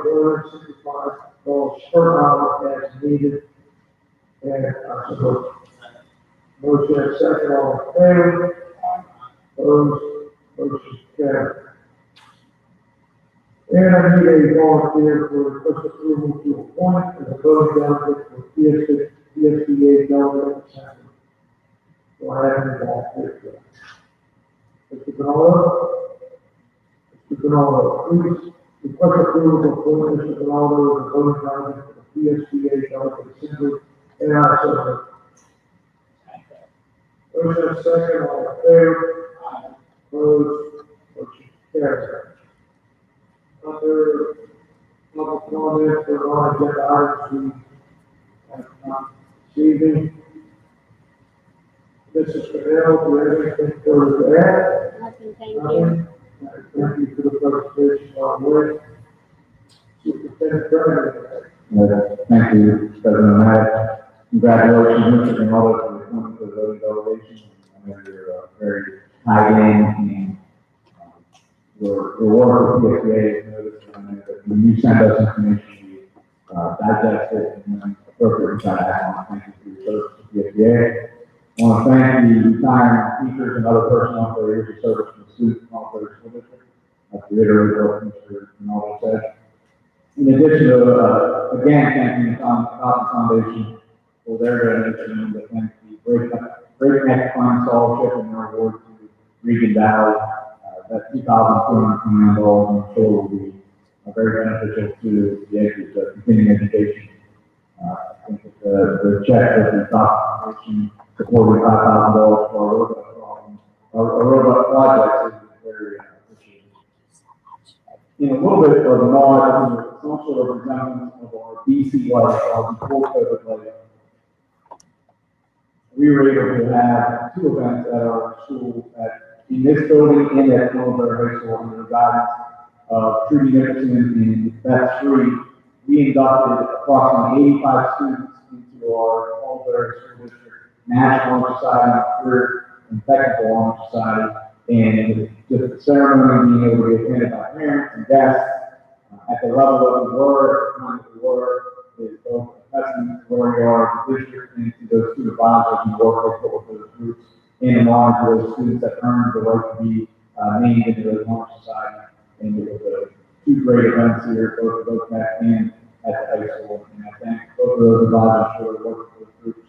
$165 per hour as needed. And I suppose, motion second, all in favor? Opposed? Motion carried. And I need a volunteer for request approval to appoint as a voting delegate for PSBA delegate assembly. Do I have any volunteers for that? Mr. Ronaldo? Mr. Ronaldo, please request approval to appoint Mr. Ronaldo as a voting delegate for the PSBA delegate assembly. And I so moved. Motion second, all in favor? Opposed? Motion carries. Under public comment for non-agenda items, we have not received. Mrs. Cornell, do you have anything further to add? Nothing, thank you. Nothing? Thank you for the presentation on the way. Superintendent Brennan. Thank you, President Knight. Congratulations, Mr. Ronaldo, for the appointment to the voting delegation. I know you're a very high-end team. We're working with PSBA, as noticed, and when you send us information, we digest it and then appropriately try to act on it. Thank you for your service to PSBA. I want to thank the retiring teachers and other personnel for their years of service to the students and all their school district. I'd like to reiterate what Mr. Ronaldo said. In addition to, again, thanking the Cotton Foundation for their donation, and to thank the Breakneck Fund Scholarship and their award to Regan Valley. That $2,229, I'm sure will be very beneficial to the continuing education. I think that the check that the Cotton Foundation supported $5,000 for our robot project is very appreciated. In a little bit of knowledge, some sort of resemblance of our BC life, our before COVID life. We were able to have two events at our school in this building and at Millsbury High School under the guidance of Trudy Nicholson and Beth Shree. We inducted approximately 85 students into our Millsbury School District National Honor Society, Career and Technical Honor Society, and just the ceremony being able to be attended by parents and guests at the level that we were, at the time that we were, is both a testament to where we are as a district and to those two advisors and the work they put with those groups, and in honor to those students that earned the right to be named into the honor society. And it was two great events here, both at Tech and at the high school, and I thank both of those advisors for their work with those groups.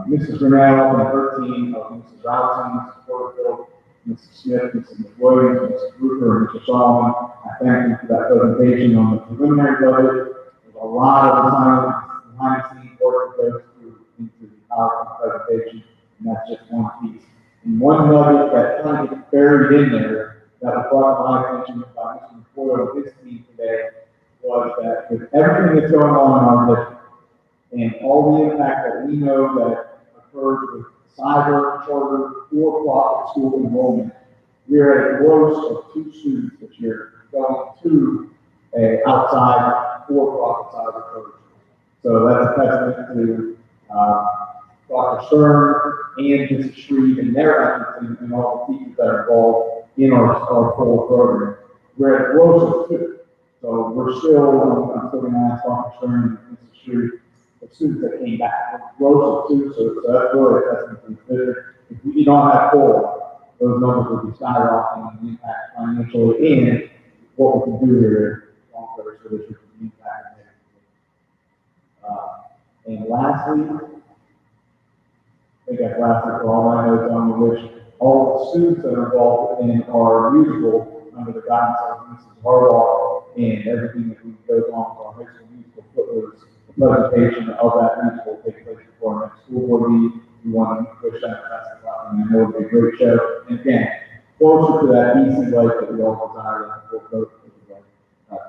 Mrs. Grinnell and her team of Mrs. Robinson, Mrs. Porterfield, Mrs. Smith, Mrs. Williams, Mrs. Rupert, and Mr. Solomon, I thank you for that presentation on the preliminary budget. There's a lot of time behind the scenes work that goes through into the PowerPoint presentation, and that's just one piece. And one nugget that kind of gets buried in there that was brought to my attention by Mr. McCoy and his team today was that with everything that's going on in our district and all the impact that we know that occurs with cyber, charter, for-profit school enrollment, we're at a gross of 2 students this year going to a outside for-profit cyber coach. So that's a testament to Dr. Stern and Mrs. Shreve and their efforts and all the teachers that are involved in our full program. We're at a gross of 2. So we're still, I'm still going to ask Dr. Stern and Mrs. Shreve, the students that came back, gross of 2, so that's really a testament to the district. If we don't have 4, those numbers will be skyrocketing and impact financially and what we can do here long term so this will be impacted. And lastly, I think that's lastly for all my notes on which all the students that are involved in our musical under the guidance of Mrs. Harbaugh and everything that goes on for our high school musical footloose. The presentation of that musical will take place before our next school board meeting. We want to push that fast out, and I know it'll be a great show. And again, closer to that decent life that we all desire, that we'll go to.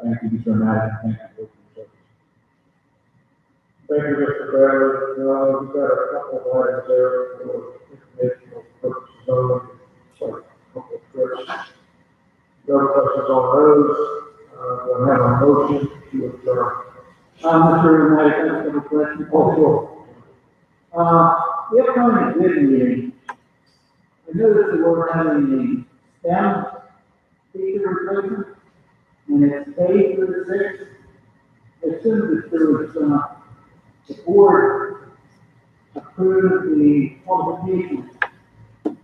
Thank you, Mr. Madden. Thank you for the service. Thank you, Mr. Barrett. We've got a couple of items there for informational purposes only, so a couple of trips. No questions on those. We'll have a motion to adjourn. Mr. Knight, I have a question. Oh, sure. The upcoming bid meeting, I noticed that we're having a STEM teacher replacement, and it's paid for the 6th. As soon as there was, the board approved the qualifications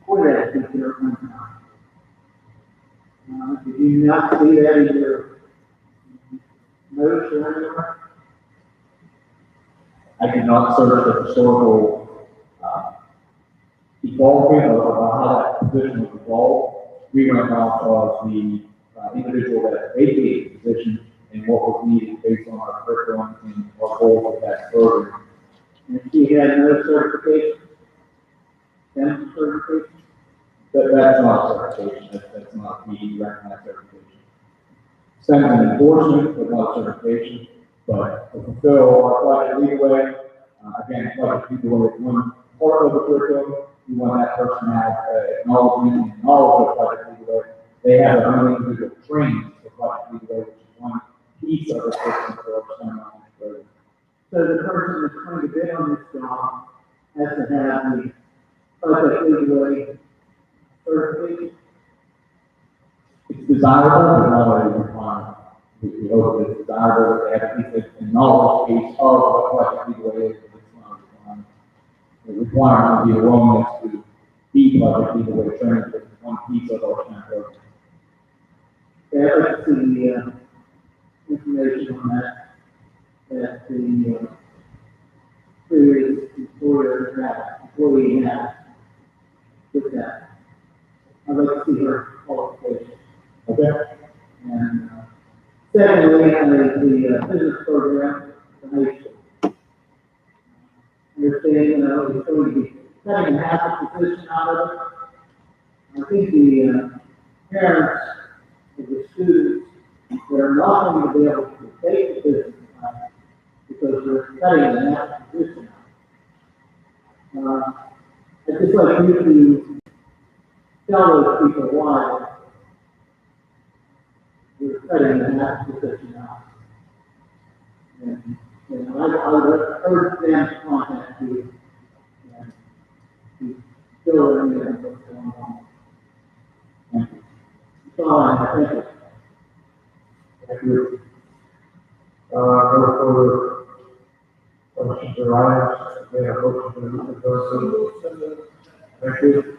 for that teacher at one time. Did you not see that in your notes or anywhere? I did not search the historical evolvement of how that position was evolved. We went off of the individual that vacated the position and what was needed based on our curriculum and our goals of that program. And she had no certification? STEM certification? That's not a certification, that's not the recognized certification. STEM is an endorsement, but not a certification. But to fulfill our project leeway, again, project leeway is one part of the curriculum. We want that person to have acknowledgement and knowledge of project leeway. They have their own individual training for project leeway, which is one piece of the system for our STEM program. So the person that's going to bid on this job has to have the project leeway certification? It's desirable, but not a requirement. We hope it's desirable to have at least a knowledge base of what project leeway is, but it's not a requirement. The requirement would be a willingness to be project leeway training, which is one piece of our STEM program. Yeah, I'd like to see the information on that the previous employee has with that. I'd like to see her qualification. Okay? And secondly, the business program, the high school. Understand, it's going to be cutting half a position out of it. I think the parents of the students, they're not going to be able to take the business class because they're cutting half a position out. I'd just like you to tell those people why we're cutting half a position out. And And I would urge them to contact you. And to fill in what's going on. Thank you. That's all I have. Thank you. Thank you. No further questions or items, we have a motion to adjourn. Thank you.